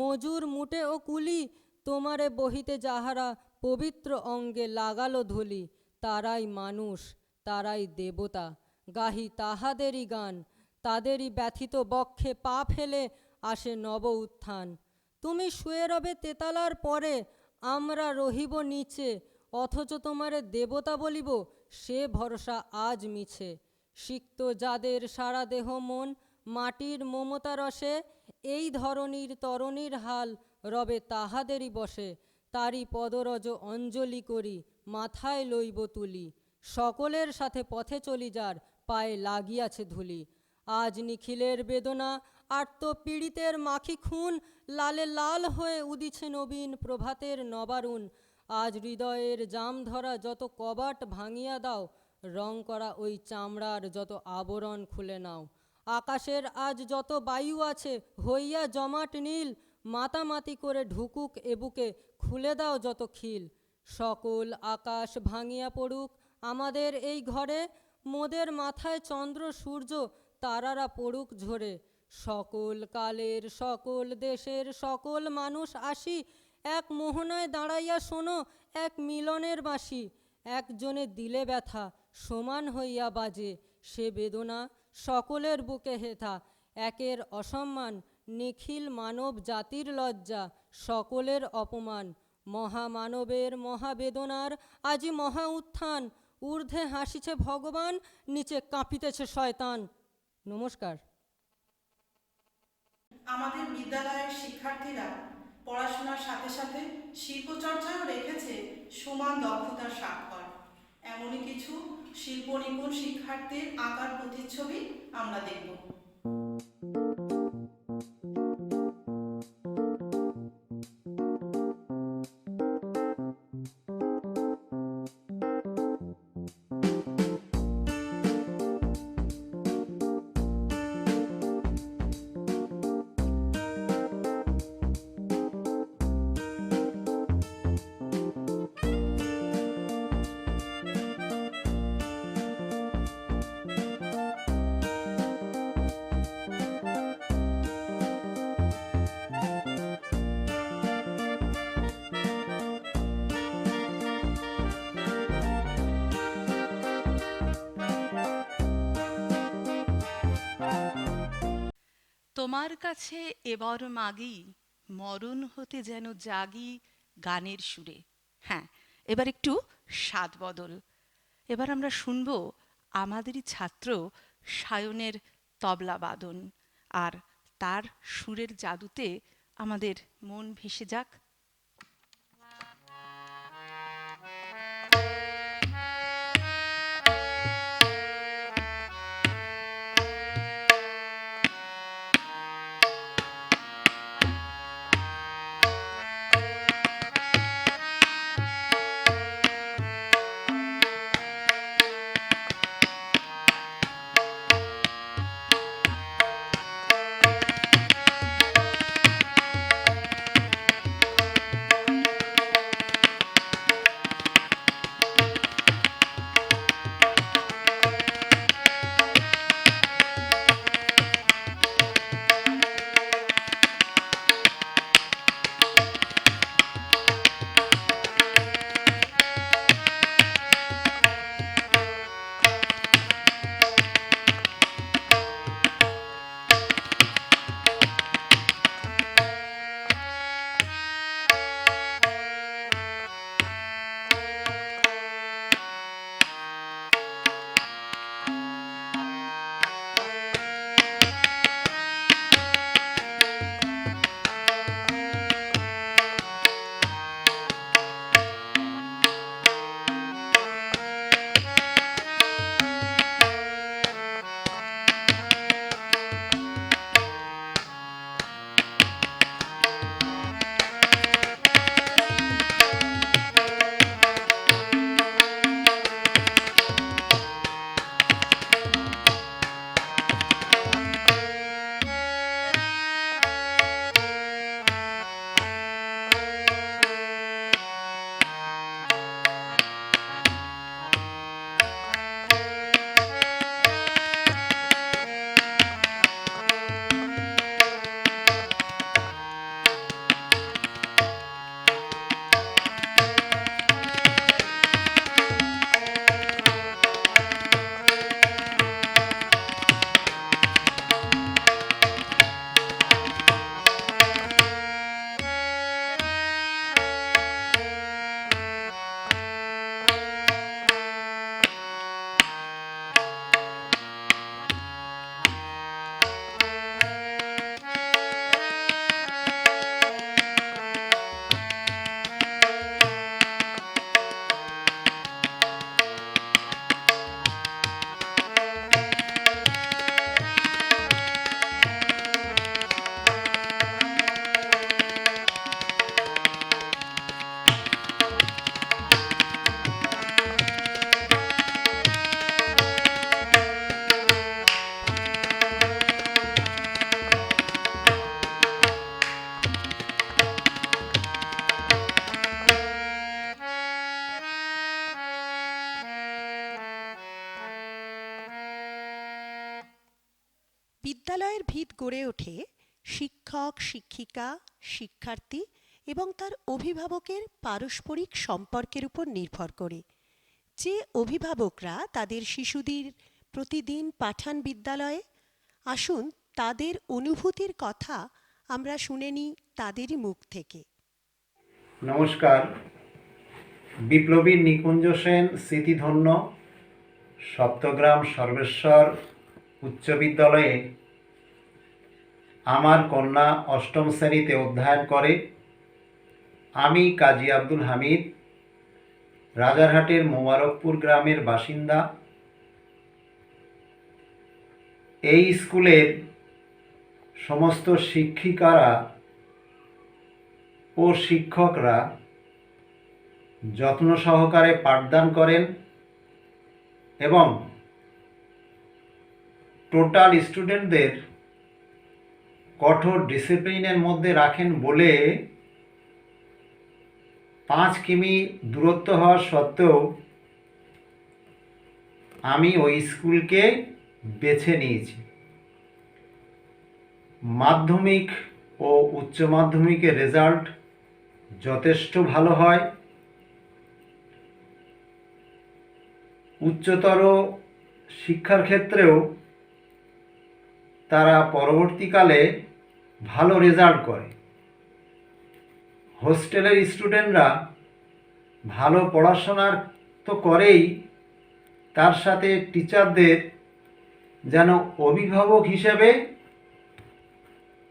মজুর মুটে ও কুলি, তোমারে বহিতে যাহারা পবিত্র অঙ্গে লাগালো ধুলি, তারাই মানুষ, তারাই দেবতা, গাহি তাহাদেরই গান। তাদেরই ব্যথিত বক্ষে পা ফেলে আসে নব উত্থান। তুমি শুয়ে রবে তেতালার পরে, আমরা রহিব নিচে, অথচ তোমারে দেবতা বলিব, সে ভরসা আজ মিছে। সিক্ত যাদের সারা দেহ মন মাটির মমতা রসে, এই ধরনীর তরণীর হাল রবে তাহাদেরই বসে। তারই পদরজ অঞ্জলি করি, মাথায় লইব তুলি, সকলের সাথে পথে চলি যার পায়ে লাগিয়াছে ধুলি। আজ নিখিলের বেদনা আর্ত পীড়িতের মাখি খুন, লালে লাল হয়ে উদিছে নবীন প্রভাতের নবারুণ। আজ হৃদয়ের জাম ধরা যত কবাট ভাঙিয়া দাও, রং করা ওই চামড়ার যত আবরণ খুলে নাও। আকাশের আজ যত বায়ু আছে হইয়া জমাট নীল, মাতামাতি করে ঢুকুক এবুকে, খুলে দাও যত খিল। সকল আকাশ ভাঙিয়া পড়ুক আমাদের এই ঘরে, মোদের মাথায় চন্দ্র সূর্য তারারা পড়ুক ঝরে। সকল কালের সকল দেশের সকল মানুষ আসি, এক মোহনায় দাঁড়াইয়া শোনো এক মিলনের বাঁশি। একজনে দিলে ব্যথা সমান হইয়া বাজে, সে বেদনা সকলের বুকে হেথা। একের অসম্মান নিখিল মানব জাতির লজ্জা, সকলের অপমান। মহামানবের মহাবেদনার আজি মহা উত্থান, ঊর্ধ্বে হাসিছে ভগবান, নিচে কাঁপিতেছে শয়তান। নমস্কার। আমাদের বিদ্যালয়ের শিক্ষার্থীরা পড়াশোনার সাথে সাথে শিল্পচর্চাও রেখেছে সমান দক্ষতার স্বাক্ষর। এমনই কিছু শিল্প নিপুণ শিক্ষার্থীর আঁকার প্রতিচ্ছবি আমরা দেখব। তোমার কাছে এবার মাগি, মরণ হতে যেন জাগি গানের সুরে। হ্যাঁ, এবার একটু স্বাদ বদল। এবার আমরা শুনবো আমাদেরই ছাত্র সায়নের তবলা বাদন, আর তার সুরের জাদুতে আমাদের মন ভেসে যাক। বিদ্যালয়ের ভিত গড়ে ওঠে শিক্ষক, শিক্ষিকা, শিক্ষার্থী এবং তার অভিভাবকের পারস্পরিক সম্পর্কের উপর নির্ভর করে। যে অভিভাবকরা তাদের শিশুদের প্রতিদিন পাঠান বিদ্যালয়ে, আসুন তাদের অনুভূতির কথা আমরা শুনে নিই তাদেরই মুখ থেকে। নমস্কার। বিপ্লবী নিকুঞ্জ সেন স্মৃতিধন্য সপ্তগ্রাম সর্বেশ্বর উচ্চ বিদ্যালয়ে আমার কন্যা অষ্টম শ্রেণীতে অধ্যয়ন করে। আমি কাজী আব্দুল হামিদ, রাজারহাটের মোবারকপুর গ্রামের বাসিন্দা। এই স্কুলের সমস্ত শিক্ষিকারা ও শিক্ষকরা যত্ন সহকারে পাঠদান করেন এবং টোটাল স্টুডেন্টদের কঠোর ডিসিপ্লিনের মধ্যে রাখেন বলে 5 কিমি দূরত্ব হওয়া সত্ত্বেও আমি ওই স্কুলকে বেছে নিয়েছি। মাধ্যমিক ও উচ্চ মাধ্যমিকের রেজাল্ট যথেষ্ট ভালো হয়। উচ্চতর শিক্ষার ক্ষেত্রেও তারা পরবর্তীকালে ভালো রেজাল্ট করে। হোস্টেলের স্টুডেন্টরা ভালো পড়াশোনার তো করেই, তার সাথে টিচারদের যেন অভিভাবক হিসেবে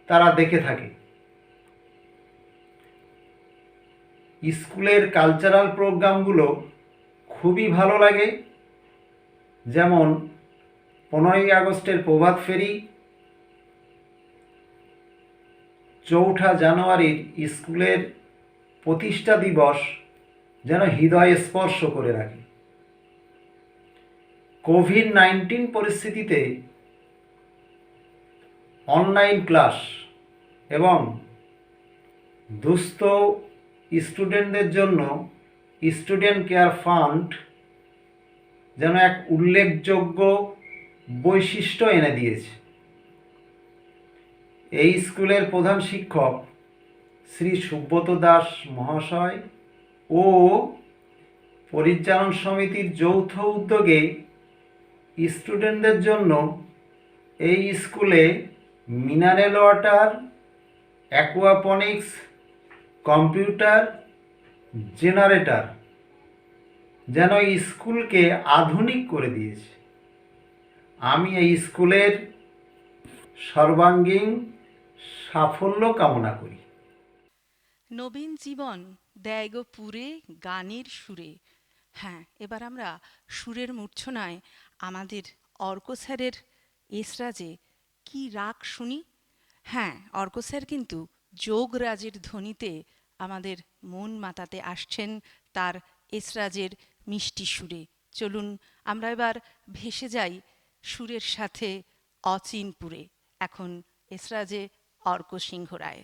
তারা দেখে থাকে। স্কুলের কালচারাল প্রোগ্রামগুলো খুবই ভালো লাগে, যেমন 15ই আগস্টের প্রভাত ফেরি, 4 জানুয়ারির স্কুলের প্রতিষ্ঠা দিবস যেন হৃদয় স্পর্শ করে রাখে। কোভিড-19 পরিস্থিতিতে অনলাইন ক্লাস এবং দুস্থ স্টুডেন্টদের জন্য স্টুডেন্ট কেয়ার ফান্ড যেন এক উল্লেখযোগ্য বৈশিষ্ট্য এনে দিয়েছে। এই স্কুলের প্রধান শিক্ষক শ্রী সুব্রত দাস মহাশয় ও পরিচালন সমিতির যৌথ উদ্যোগে স্টুডেন্টদের জন্য এই স্কুলে মিনারেল ওয়াটার, অ্যাকোয়াপনিক্স, কম্পিউটার, জেনারেটর যেন স্কুলকে আধুনিক করে দিয়েছে। আমি এই স্কুলের সর্বাঙ্গীন সাফল্য কামনা করি। নবীন জীবন দেয় গো পুরে গানের সুরে। হ্যাঁ, এবার আমরা সুরের মূর্ছনায় আমাদের অর্ক স্যারের এসরাজে কি রাগ শুনি। হ্যাঁ, অর্ক স্যার কিন্তু যোগরাজের ধ্বনিতে আমাদের মন মাতাতে আসছেন তার এসরাজের মিষ্টি সুরে। চলুন আমরা এবার ভেসে যাই সুরের সাথে অচিনপুরে। এখন এসরাজে অর্ক সিংহ রায়।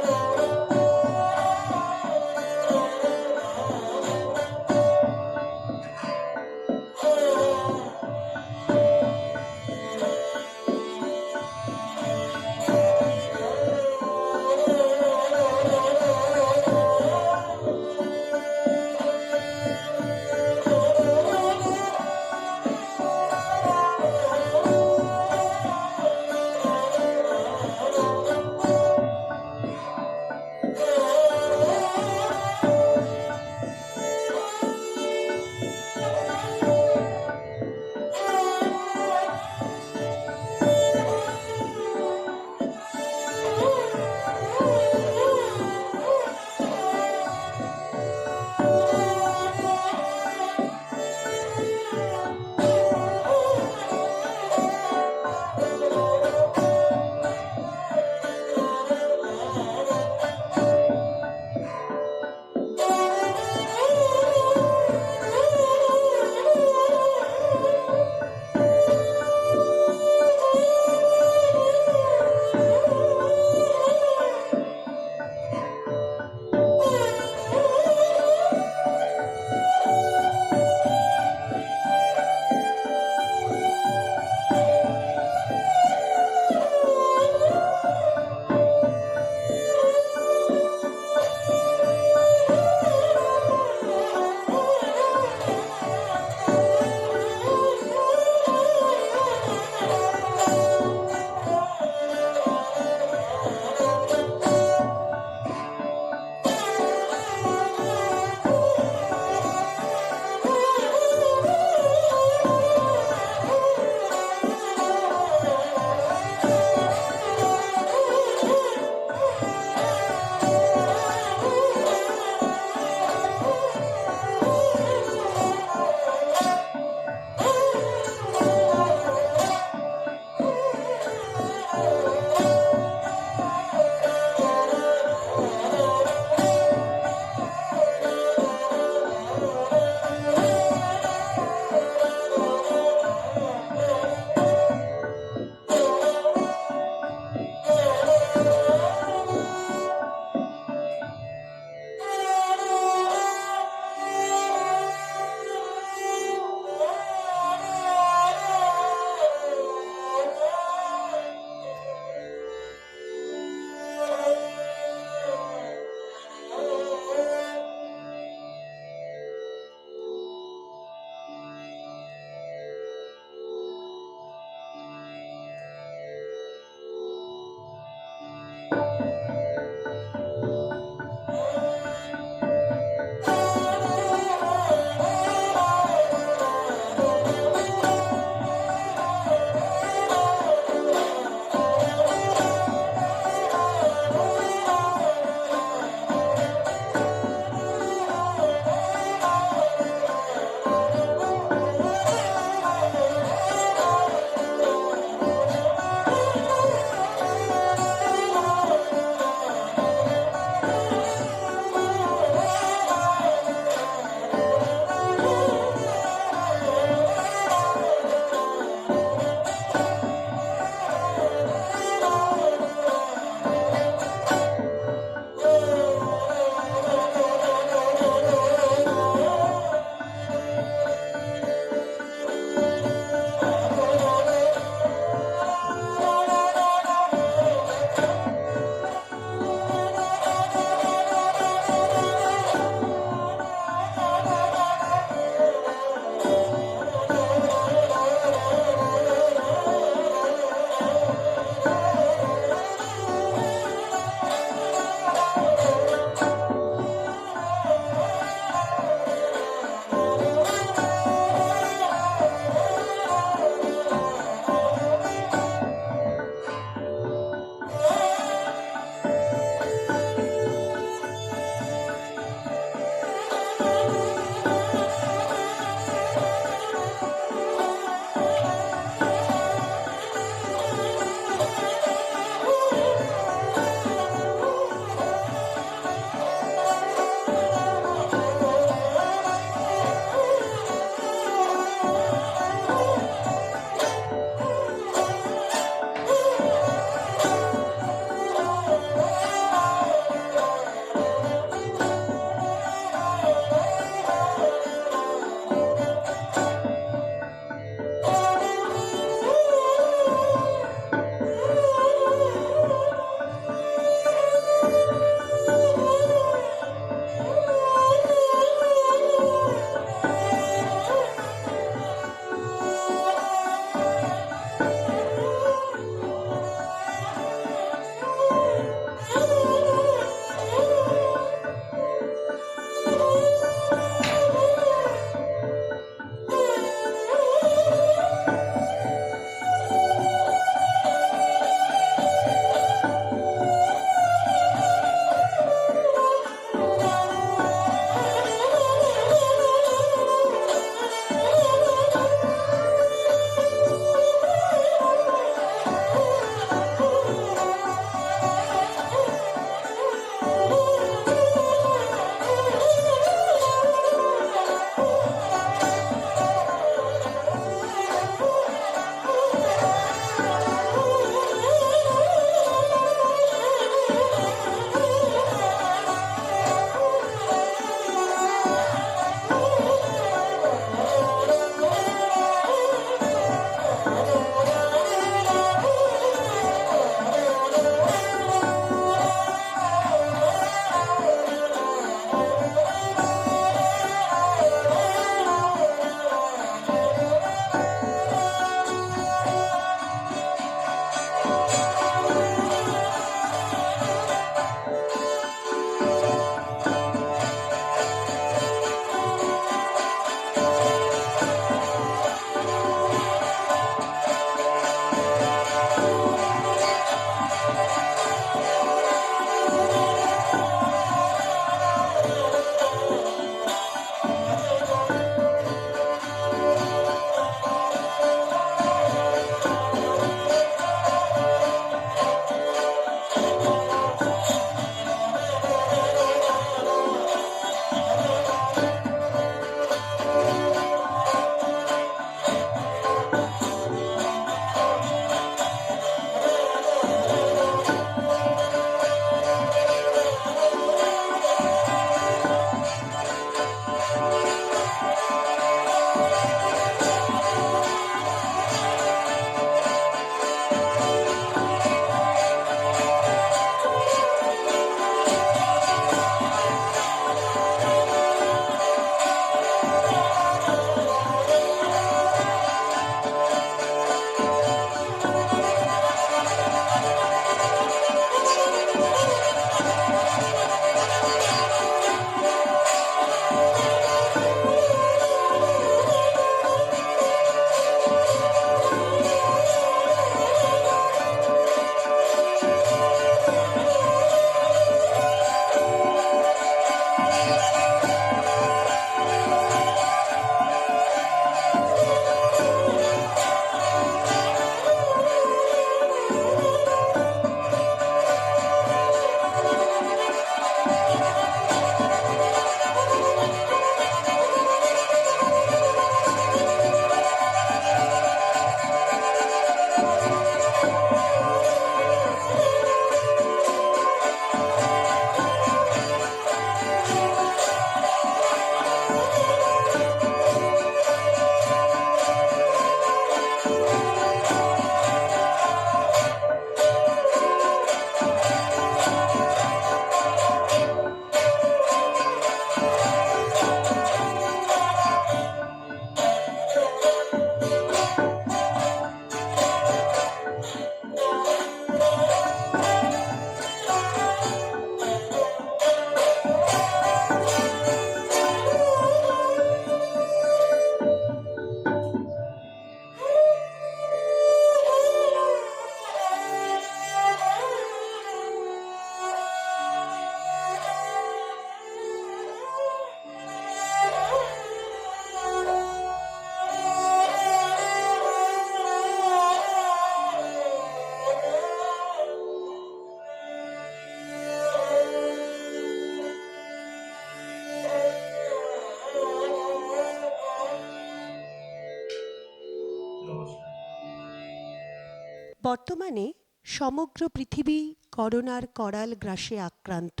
বর্তমানে সমগ্র পৃথিবী করোনার করাল গ্রাসে আক্রান্ত।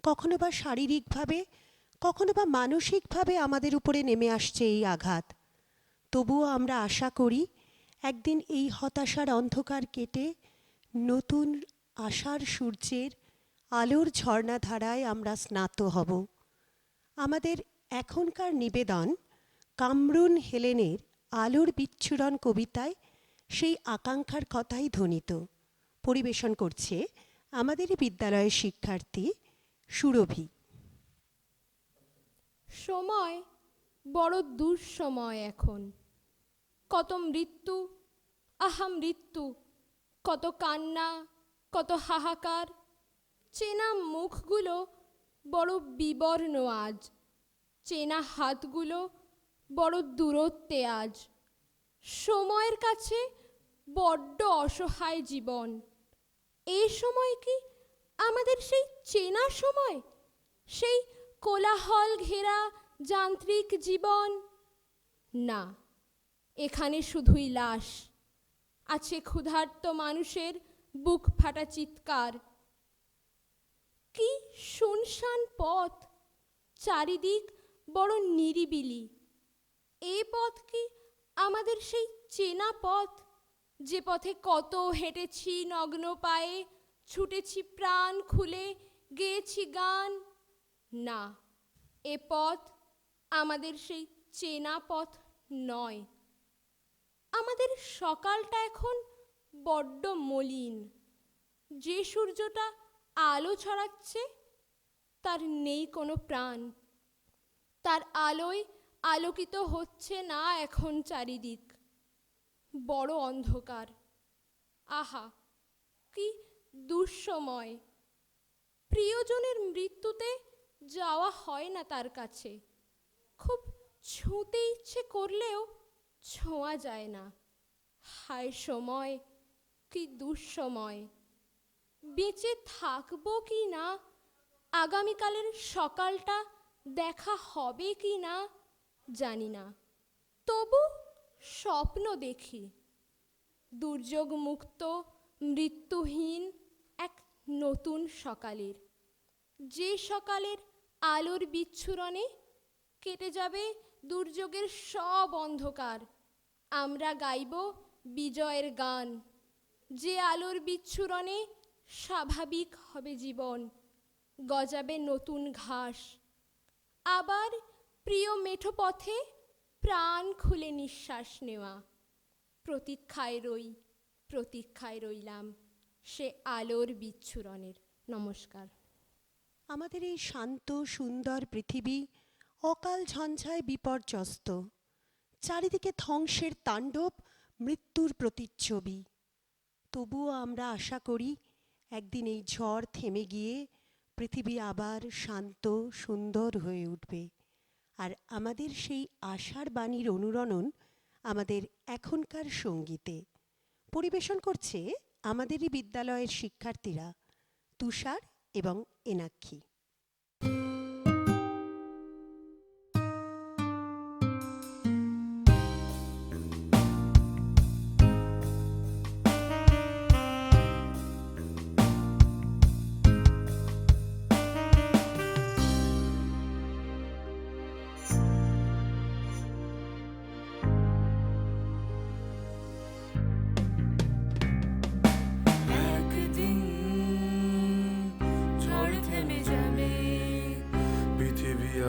কখনো বা শারীরিকভাবে, কখনো বা মানসিকভাবে আমাদের উপরে নেমে আসছে এই আঘাত। তবুও আমরা আশা করি একদিন এই হতাশার অন্ধকার কেটে নতুন আশার সূর্যের আলোর ঝর্ণাধারায় আমরা স্নাত হব। আমাদের এখনকার নিবেদন কামরুন হেলেনের আলোর বিচ্ছুরণ কবিতায় সেই আকাঙ্ক্ষার কথাই ধ্বনিত। পরিবেশন করছে আমাদেরই বিদ্যালয়ের শিক্ষার্থী সুরভি। সময় বড় দুঃসময় এখন, কত মৃত্যু, আহা মৃত্যু, কত কান্না, কত হাহাকার। চেনা মুখগুলো বড় বিবর্ণ আজ, চেনা হাতগুলো বড় দূরত্বে আজ। সময়ের কাছে বড্ড অসহায় জীবন। এই সময় কি আমাদের সেই চেনা সময়, সেই কোলাহল ঘেরা যান্ত্রিক জীবন? না, এখানে শুধুই লাশ। আছে ক্ষুধার্ত মানুষের বুক ফাটা চিৎকার। কি শুনশান পথ, চারিদিক বড় নিরিবিলি। এ পথ কি আমাদের সেই চেনা পথ, যে পথে কত হেঁটেছি নগ্ন পায়ে, ছুটেছি প্রাণ খুলে, গেয়েছি গান? না, এ পথ আমাদের সেই চেনা পথ নয়। আমাদের সকালটা এখন বড্ড মলিন। যে সূর্যটা আলো ছড়াচ্ছে তার নেই কোনো প্রাণ। তার আলোয় আলোকিত হচ্ছে না এখন চারিদিক। বড় অন্ধকার। আহা, কি দুঃসময়। প্রিয়জনের মৃত্যুতে যাওয়া হয় না তার কাছে। খুব ছুঁতে ইচ্ছে করলেও ছোঁয়া যায় না। হায় সময়, কি দুঃসময়। বেঁচে থাকবো কি না, আগামীকালের সকালটা দেখা হবে কি না জানি না। তবু স্বপ্ন দেখি দুর্যোগ মুক্ত, মৃত্যুহীন এক নতুন সকালের। যে সকালের আলোর বিচ্ছুরণে কেটে যাবে দুর্যোগের সব অন্ধকার। আমরা গাইব বিজয়ের গান। যে আলোর বিচ্ছুরণে স্বাভাবিক হবে জীবন, গজাবে নতুন ঘাস। আবার প্রিয় মেঠো পথে প্রাণ খুলে নিঃশ্বাস নেওয়া। প্রতীক্ষায় রইলাম সে আলোর বিচ্ছুরণের। নমস্কার। আমাদের এই শান্ত সুন্দর পৃথিবী অকাল ঝঞ্ঝায় বিপর্যস্ত। চারিদিকে ধ্বংসের তাণ্ডব, মৃত্যুর প্রতিচ্ছবি। তবুও আমরা আশা করি একদিন এই ঝড় থেমে গিয়ে পৃথিবী আবার শান্ত সুন্দর হয়ে উঠবে। আর আমাদের সেই আশার বাণীর অনুরণন আমাদের এখনকার সঙ্গীতে। পরিবেশন করছে আমাদেরই বিদ্যালয়ের শিক্ষার্থীরা তুষার এবং এনাক্ষী।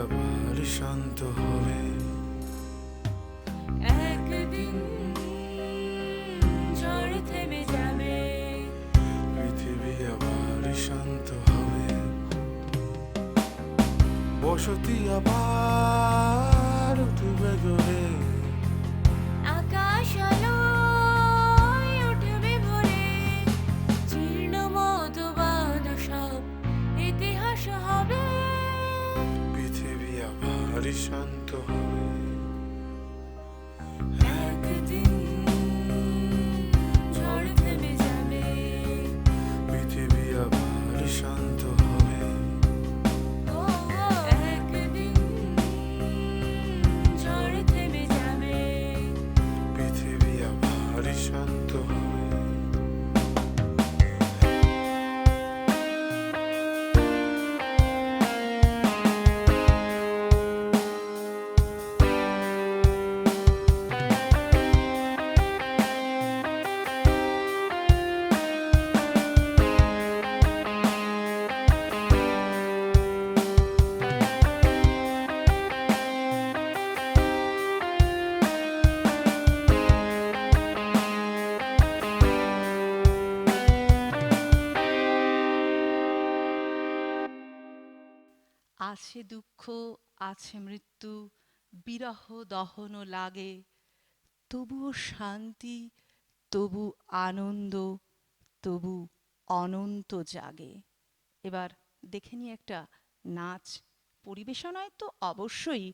আবার শান্ত হবে। একদিন ঝড় থেমে যাবে, পৃথিবী আবার শান্ত হবে। বসতি আবার উঠবে গড়ে, আকাশ আলোয় উঠবে ভরে। জীর্ণ মতবাদ সব ইতিহাস হবে। আবার শান্ত হবে। একদিন ঝড় থেমে যাবে, পৃথিবী আবার শান্ত হবে। একদিন ঝড় থেমে যাবে, পৃথিবী আবার শান্ত হবে। আছে দুঃখ, আছে মৃত্যু, বিরহ দহন লাগে, তবুও শান্তি, তবু আনন্দ, তবু অনন্ত জাগে। এবার দেখে নিই একটা নাচ পরিবেশনায় তো অবশ্যই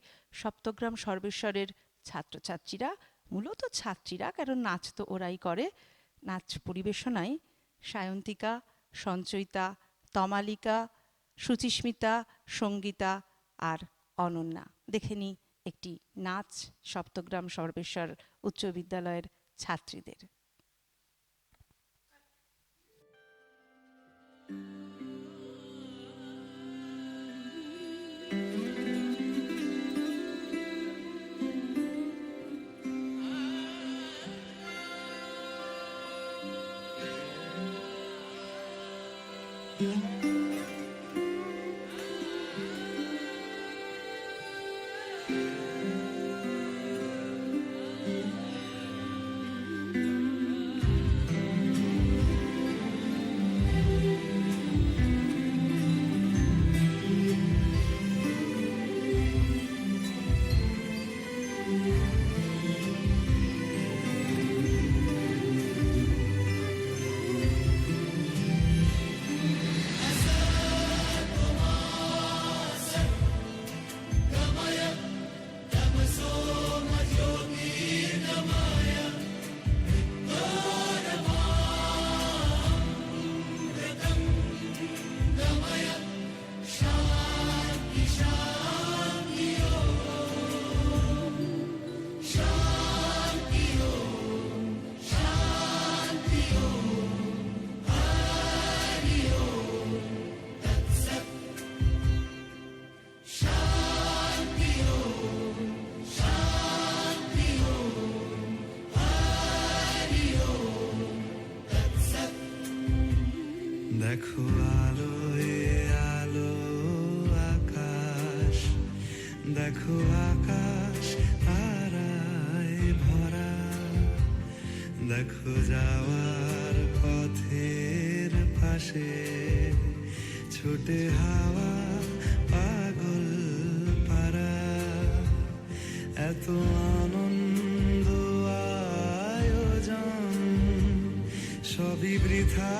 সপ্তগ্রাম সর্বেশ্বরের ছাত্রছাত্রীরা, মূলত ছাত্রীরা, কারণ নাচ তো ওরাই করে। নাচ পরিবেশনায় সায়ন্তিকা, সঞ্চয়িতা, তমালিকা, সুচিস্মিতা, সঙ্গীতা আর অনন্যা। দেখে নিই একটি নাচ সপ্তগ্রাম সর্বেশ্বর উচ্চ বিদ্যালয়ের ছাত্রীদের। দেখো আলোয় আলো আকাশ, দেখো আকাশ তারায় ভরা, দেখো যাওয়ার পথের পাশে ছোটে হাওয়া পাগল পারা, এত আনন্দ আয়োজন সবই বৃথা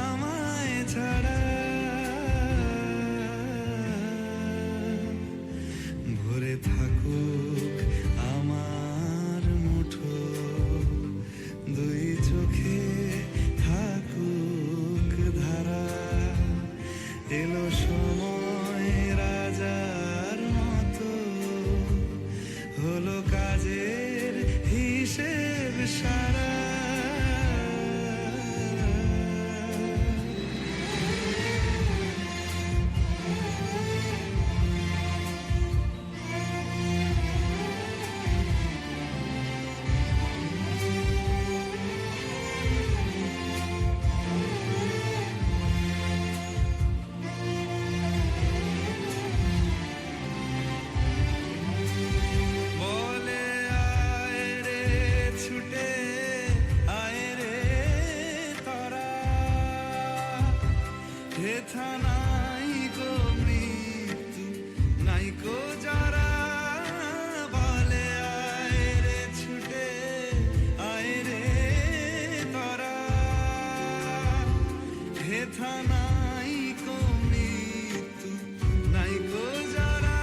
আমায় ছাড়া, ভরে থাকুক আমার মুঠো, দুই চোখে থাকুক ধারা, এলো সময় রাজার মতো, হলো কাজের হিসেব সারা। বলে আয় রে ছুটে আয় রে তারা, হেথা নাই গো মৃত্যু নাই গো যারা, বলে আয় রে ছুটে আয় রে তারা, হেথা নাই গো মৃত্যু নাই গো যারা।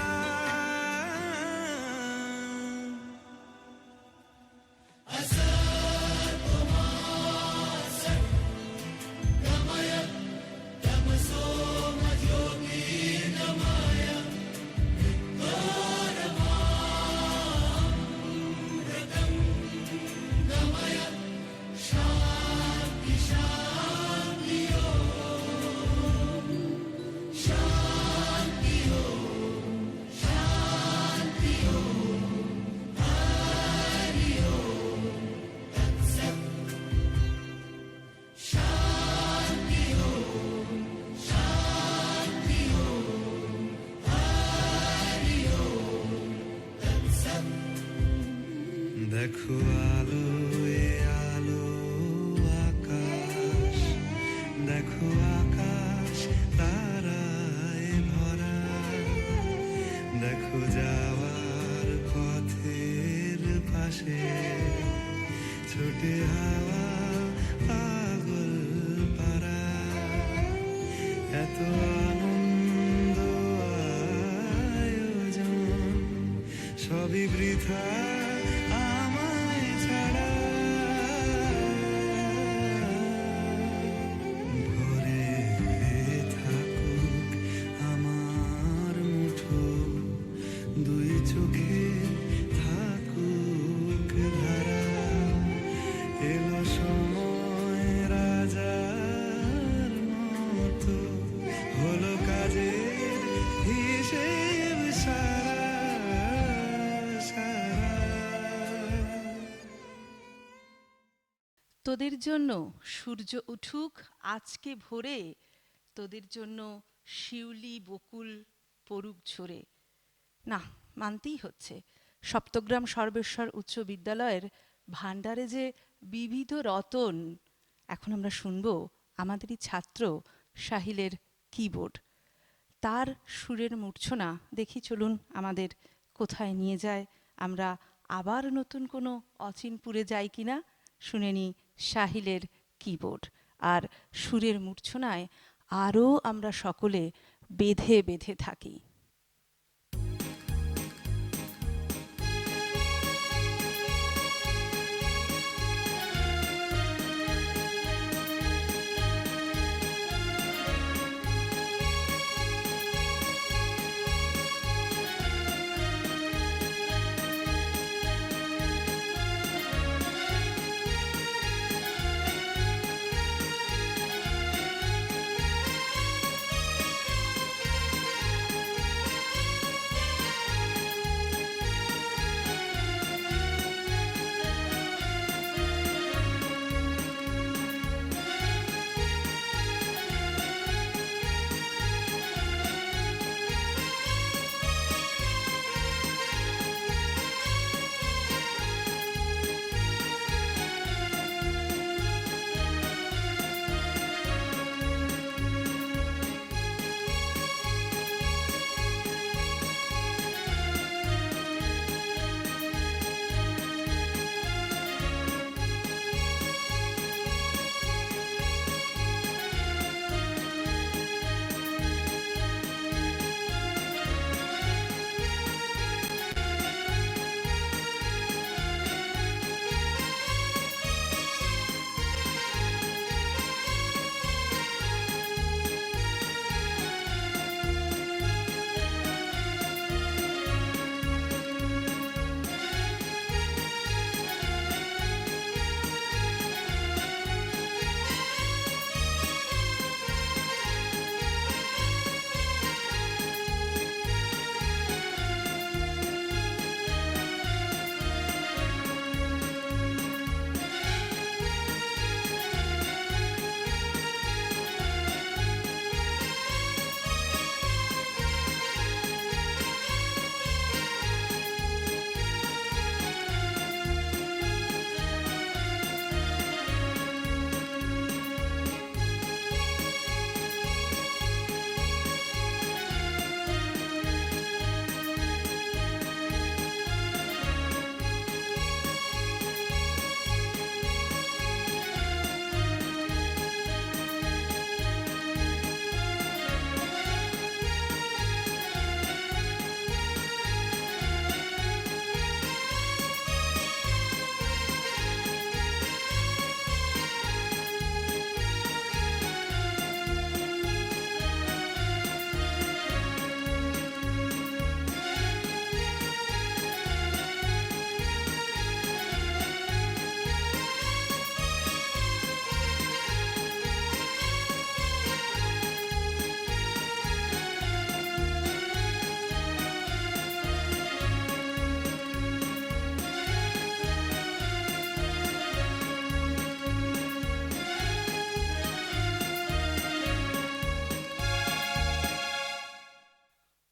দেখো আলোয় আলো আকাশ, দেখো আকাশ তারায় ভরা, দেখো যাওয়ার পথের পাশে ছোটে হাওয়া পাগল পারা এত আনন্দ আয়োজন সবই বৃথা আমায় ছাড়া ভরে থাকুক আমার মুঠো দুই চোখে থাকুক ধারা এলো সময় রাজার মতো হলো কাজের হিসেব সারা সারা তোদের জন্য সূর্য উঠুক আজকে ভোরে, তোদের জন্য শিউলি বকুল পড়ুক ঝরে। না, মানতেই হচ্ছে সপ্তগ্রাম সর্বেশ্বর উচ্চ বিদ্যালয়ের ভাণ্ডারে যে বিবিধ রতন। এখন আমরা শুনব আমাদেরই ছাত্র সাহিলের কিবোর্ড। তার সুরের মূর্ছনা দেখি চলুন আমাদের কোথায় নিয়ে যায়। আমরা আবার নতুন কোনো অচিনপুরে যাই কিনা শুনে নিই সাহিলের কিবোর্ড। আর সুরের মূর্ছনায় আরও আমরা সকলে বেঁধে বেঁধে থাকি।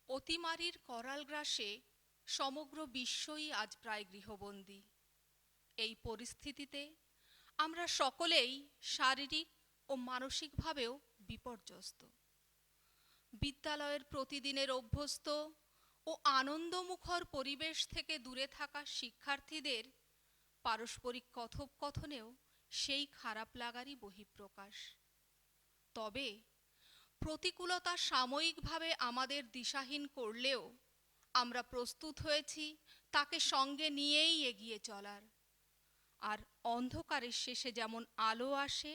অতিমারির করাল গ্রাসে সমগ্র বিশ্বই আজ প্রায় গৃহবন্দী। এই পরিস্থিতিতে আমরা সকলেই শারীরিক ও মানসিকভাবেও বিপর্যস্ত। বিদ্যালয়ের প্রতিদিনের অভ্যস্ত ও আনন্দমুখর পরিবেশ থেকে দূরে থাকা শিক্ষার্থীদের পারস্পরিক কথোপকথনেও সেই খারাপ লাগারই বহিঃপ্রকাশ। তবে প্রতিকূলতা সাময়িকভাবে আমাদের দিশাহীন করলেও আমরা প্রস্তুত হয়েছি তাকে সঙ্গে নিয়েই এগিয়ে চলার। আর অন্ধকারের শেষে যেমন আলো আসে,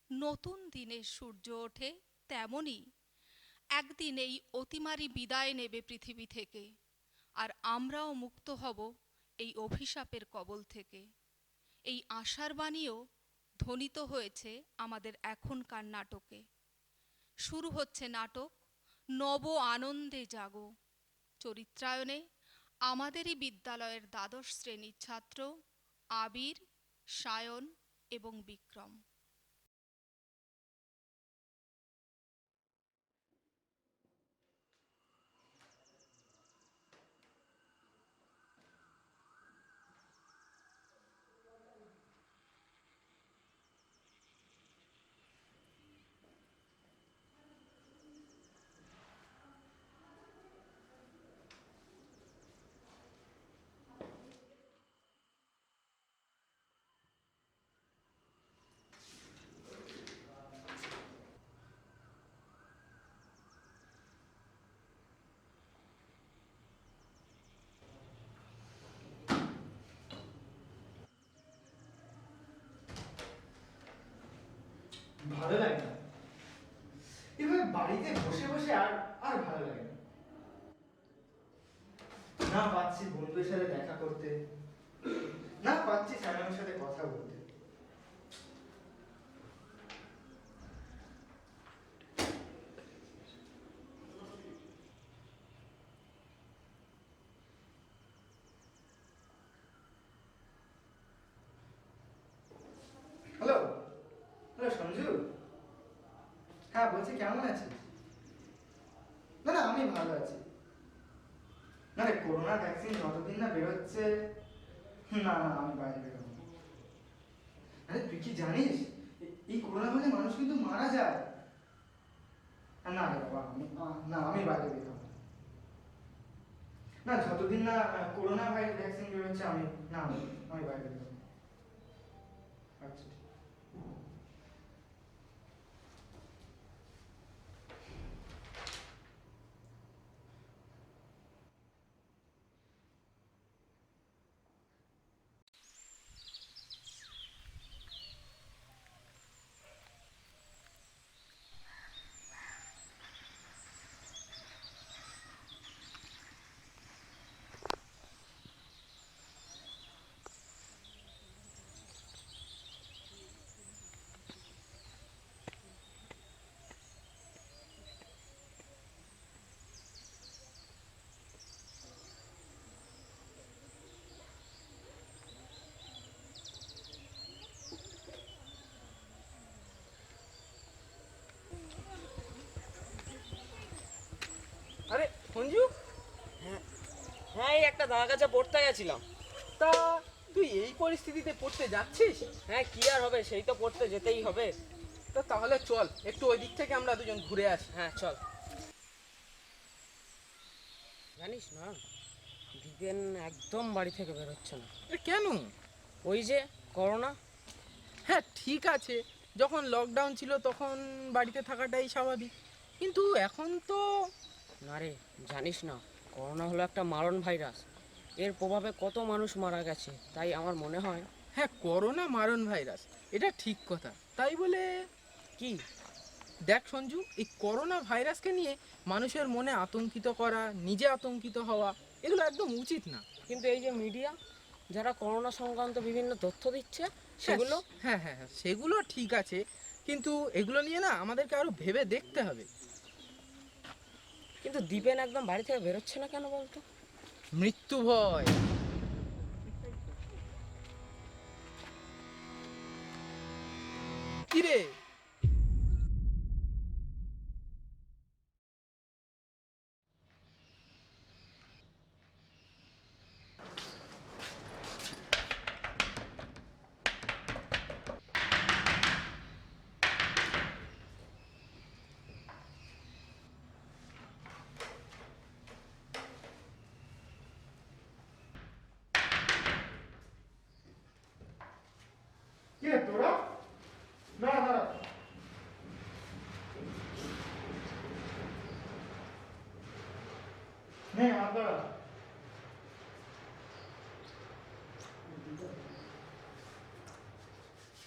নতুন দিনের সূর্য ওঠে, তেমনই একদিন এই অতিমারি বিদায় নেবে পৃথিবী থেকে, আর আমরাও মুক্ত হব এই অভিশাপের কবল থেকে। এই আশার বাণীও ধ্বনিত হয়েছে আমাদের এখনকার নাটকে। শুরু হচ্ছে নাটক নব আনন্দে জাগো। চরিত্রায়নে আমাদেরই বিদ্যালয়ের দ্বাদশ শ্রেণীর ছাত্র আবির, সায়ন এবং বিক্রম। ভালো লাগে না এভাবে বাড়িতে বসে বসে আর আর ভালো লাগে না। না পাচ্ছি বন্ধুদের সাথে দেখা করতে, না পাচ্ছি স্যারের সাথে কথা বলতে। হ্যালো হ্যালো সঞ্জু, হ্যাঁ বলছি কেমন আছিস? না না আমি ভালো আছি। না রে করোনা ভ্যাকসিন যতদিন না বেরোচ্ছে, না না আমি বাইরে বেরোবো না। আরে তুই কি জানিস এই করোনা হলে মানুষ কিন্তু মারা যায়। না রে বাবা আমি বাইরে বেরোবো না। না যতদিন না করোনা ভ্যাকসিন বেরোচ্ছে আমি বাইরে বেরোবো। আচ্ছা আরে সঞ্জু, হ্যাঁ হ্যাঁ এই একটা দাদার কাছে পড়তে গেছিলাম। তা তুই এই পরিস্থিতিতে পড়তে যাচ্ছিস? হ্যাঁ কি আর হবে, সেই তো পড়তে যেতেই হবে। তা তাহলে চল একটু ওই দিক থেকে আমরা দুজন ঘুরে আসি। হ্যাঁ চল। জানিস না দিদেন একদম বাড়ি থেকে বেরোচ্ছে না। কেন? ওই যে করোনা। হ্যাঁ ঠিক আছে, যখন লকডাউন ছিল তখন বাড়িতে থাকাটাই স্বাভাবিক, কিন্তু এখন তো না রে, জানিস না করোনা হলো একটা মারণ ভাইরাস। এর প্রভাবে কত মানুষ মারা গেছে, তাই আমার মনে হয়। হ্যাঁ করোনা মারণ ভাইরাস, এটা ঠিক কথা। তাই বলে কি দেখ সঞ্জু, এই করোনা ভাইরাসকে নিয়ে মানুষের মনে আতঙ্কিত করা, নিজে আতঙ্কিত হওয়া, এগুলো একদম উচিত না। কিন্তু এই যে মিডিয়া যারা করোনা সংক্রান্ত বিভিন্ন তথ্য দিচ্ছে সেগুলো, হ্যাঁ হ্যাঁ হ্যাঁ সেগুলো ঠিক আছে, কিন্তু এগুলো নিয়ে না আমাদেরকে আরো ভেবে দেখতে হবে। কিন্তু দীপেন একদম বাড়ি থেকে বেরোচ্ছে না কেন বলতো? মৃত্যু ভয়। কি রে? করো।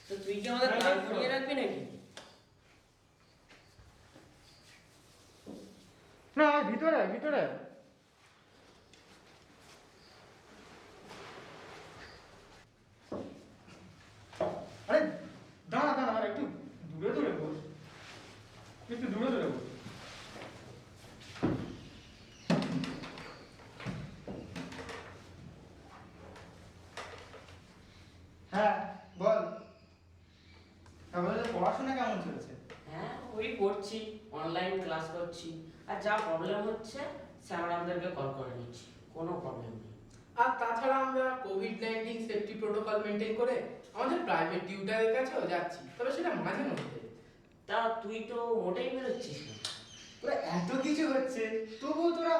তো তুই কি আমাদের প্ল্যান করিয়ে রাখবি নাকি? না ভিতরে ভিতরে। আরে দাঁড়া দাঁড়া, একটু দূরে দূরে বস, একটু দূরে দূরে বস। হ্যাঁ বল, তারপরে পড়াশোনা কেমন চলছে? হ্যাঁ ওই করছি, অনলাইন ক্লাস করছি, আর যা প্রবলেম হচ্ছে স্যার আমাদেরকে কল করে নিচ্ছি, কোনো প্রবলেম নেই। আর তাছাড়া আমরা কোভিড-19 সেফটি প্রোটোকল মেনটেন করে আমাদের প্রাইভেট টিউটারের কাছেও যাচ্ছি, তবে সেটা মাঝে মধ্যে। তা তুই তো মোটেই বেরোচ্ছিস না। তোরা এত কিছু হচ্ছে তবুও তোরা।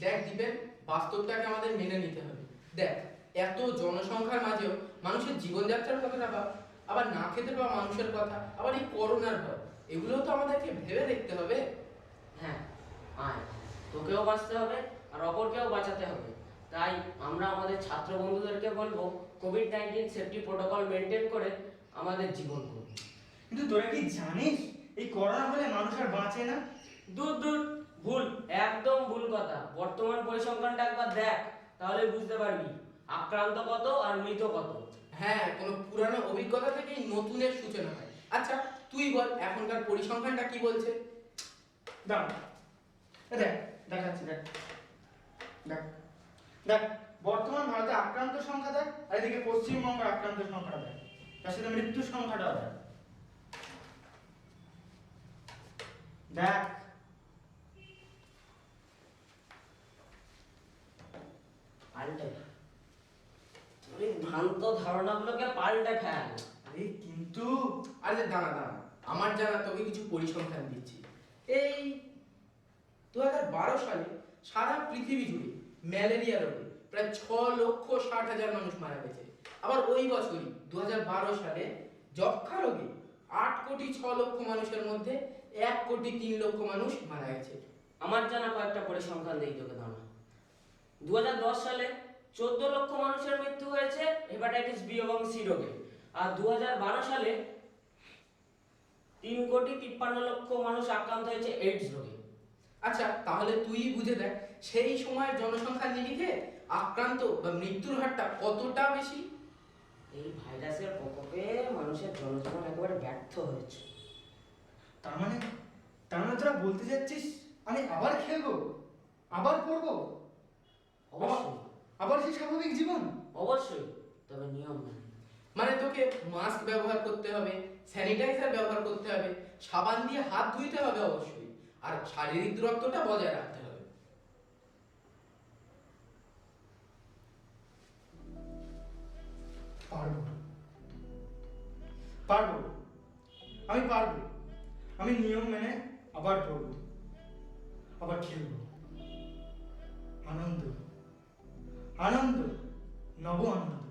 দেখ দীপেন, বাস্তবটাকে আমাদের মেনে নিতে হবে। দেখ, এত জনসংখ্যার মাঝেও মানুষের জীবনযাত্রার কথাটা ভাব, আবার না খেতে পাওয়া মানুষের কথা, আবার এই করোনার ভয়, এগুলো তো আমাদেরকে ভেবে দেখতে হবে। হ্যাঁ আয়, তোকেও বাঁচতে হবে আর অপরকেও বাঁচাতে হবে। তাই আমরা আমাদের ছাত্র বন্ধুদেরকে বলবো কোভিড-19 সেফটি প্রোটোকল মেনটেন করে আমাদের জীবন করব। কিন্তু তোরা কি জানিস এই করোনা হলে মানুষ আর বাঁচে না? দূর দূর, ভুল, একদম ভুল কথা। বর্তমান পরিসংখ্যানটা একবার দেখ, তাহলে বুঝতে পারবি আক্রান্ত কত আর মৃত কত। হ্যাঁ, কোনো পুরানো অভিজ্ঞতা থেকেই নতুনের সূচনা হয়। আচ্ছা তুই বল, এখনকার পরিসংখ্যানটা কি বলছে? দাঁড়া, দেখ দেখাচ্ছি, দেখ দেখ দেখ, বর্তমান ভারতে আক্রান্ত সংখ্যা দেখ, আর এদিকে পশ্চিমবঙ্গের আক্রান্ত সংখ্যাটা দেখ, তার সাথে মৃত্যুর সংখ্যাটাও দেখ। দেখ পাল্টে তুই ভ্রান্ত ধারণাগুলোকে পাল্টে ফেল। আরে কিন্তু আরে দাঁড়া দাঁড়া, আমার জানা তোকে কিছু পরিসংখ্যান দিচ্ছি। এই 2012 সালে সারা পৃথিবী জুড়ে ম্যালেরিয়া রোগে প্রায় 6,60,000 মানুষ মারা গেছে। আবার ওই বছরই 2012 সালে যক্ষ্মা রোগে 8,06,00,000 মানুষের মধ্যে 1,03,00,000 মানুষ মারা গেছে। আমার জানা কয়েকটা পরিসংখ্যান দিই তোকে দাঁড়া। 2010 সালে 14 লক্ষ মানুষের মৃত্যু হয়েছে হেপাটাইটিস বি এবং সি রোগে, আর 2012 সালে 3,53,00,000 মানুষ আক্রান্ত হয়েছে এইডস রোগে। আচ্ছা তাহলে তুই বুঝে দেখ সেই সময়ের জনসংখ্যার নিরিখে আক্রান্ত বা মৃত্যুর হারটা কতটা বেশি। এই ভাইরাসের প্রকোপে মানুষের জনজীবন একেবারে ব্যর্থ হয়েছে। তার মানে তোরা বলতে যাচ্ছিস আমি আবার খেলবো, আবার পড়বো, অবশ্যই আবার সেই স্বাভাবিক জীবন? অবশ্যই, তবে নিয়ম মেনে। মানে তোকে মাস্ক ব্যবহার করতে হবে, স্যানিটাইজার ব্যবহার করতে হবে, সাবান দিয়ে হাত ধুইতে হবে অবশ্যই, আর শারীরিক দূরত্বটা বজায় রাখতে হবে। পারবো পারবো, আমি পারবো। আমি নিয়ম মেনে আবার পড়বো, আবার খেলবো। আনন্দ আনন্দ, নব আনন্দ।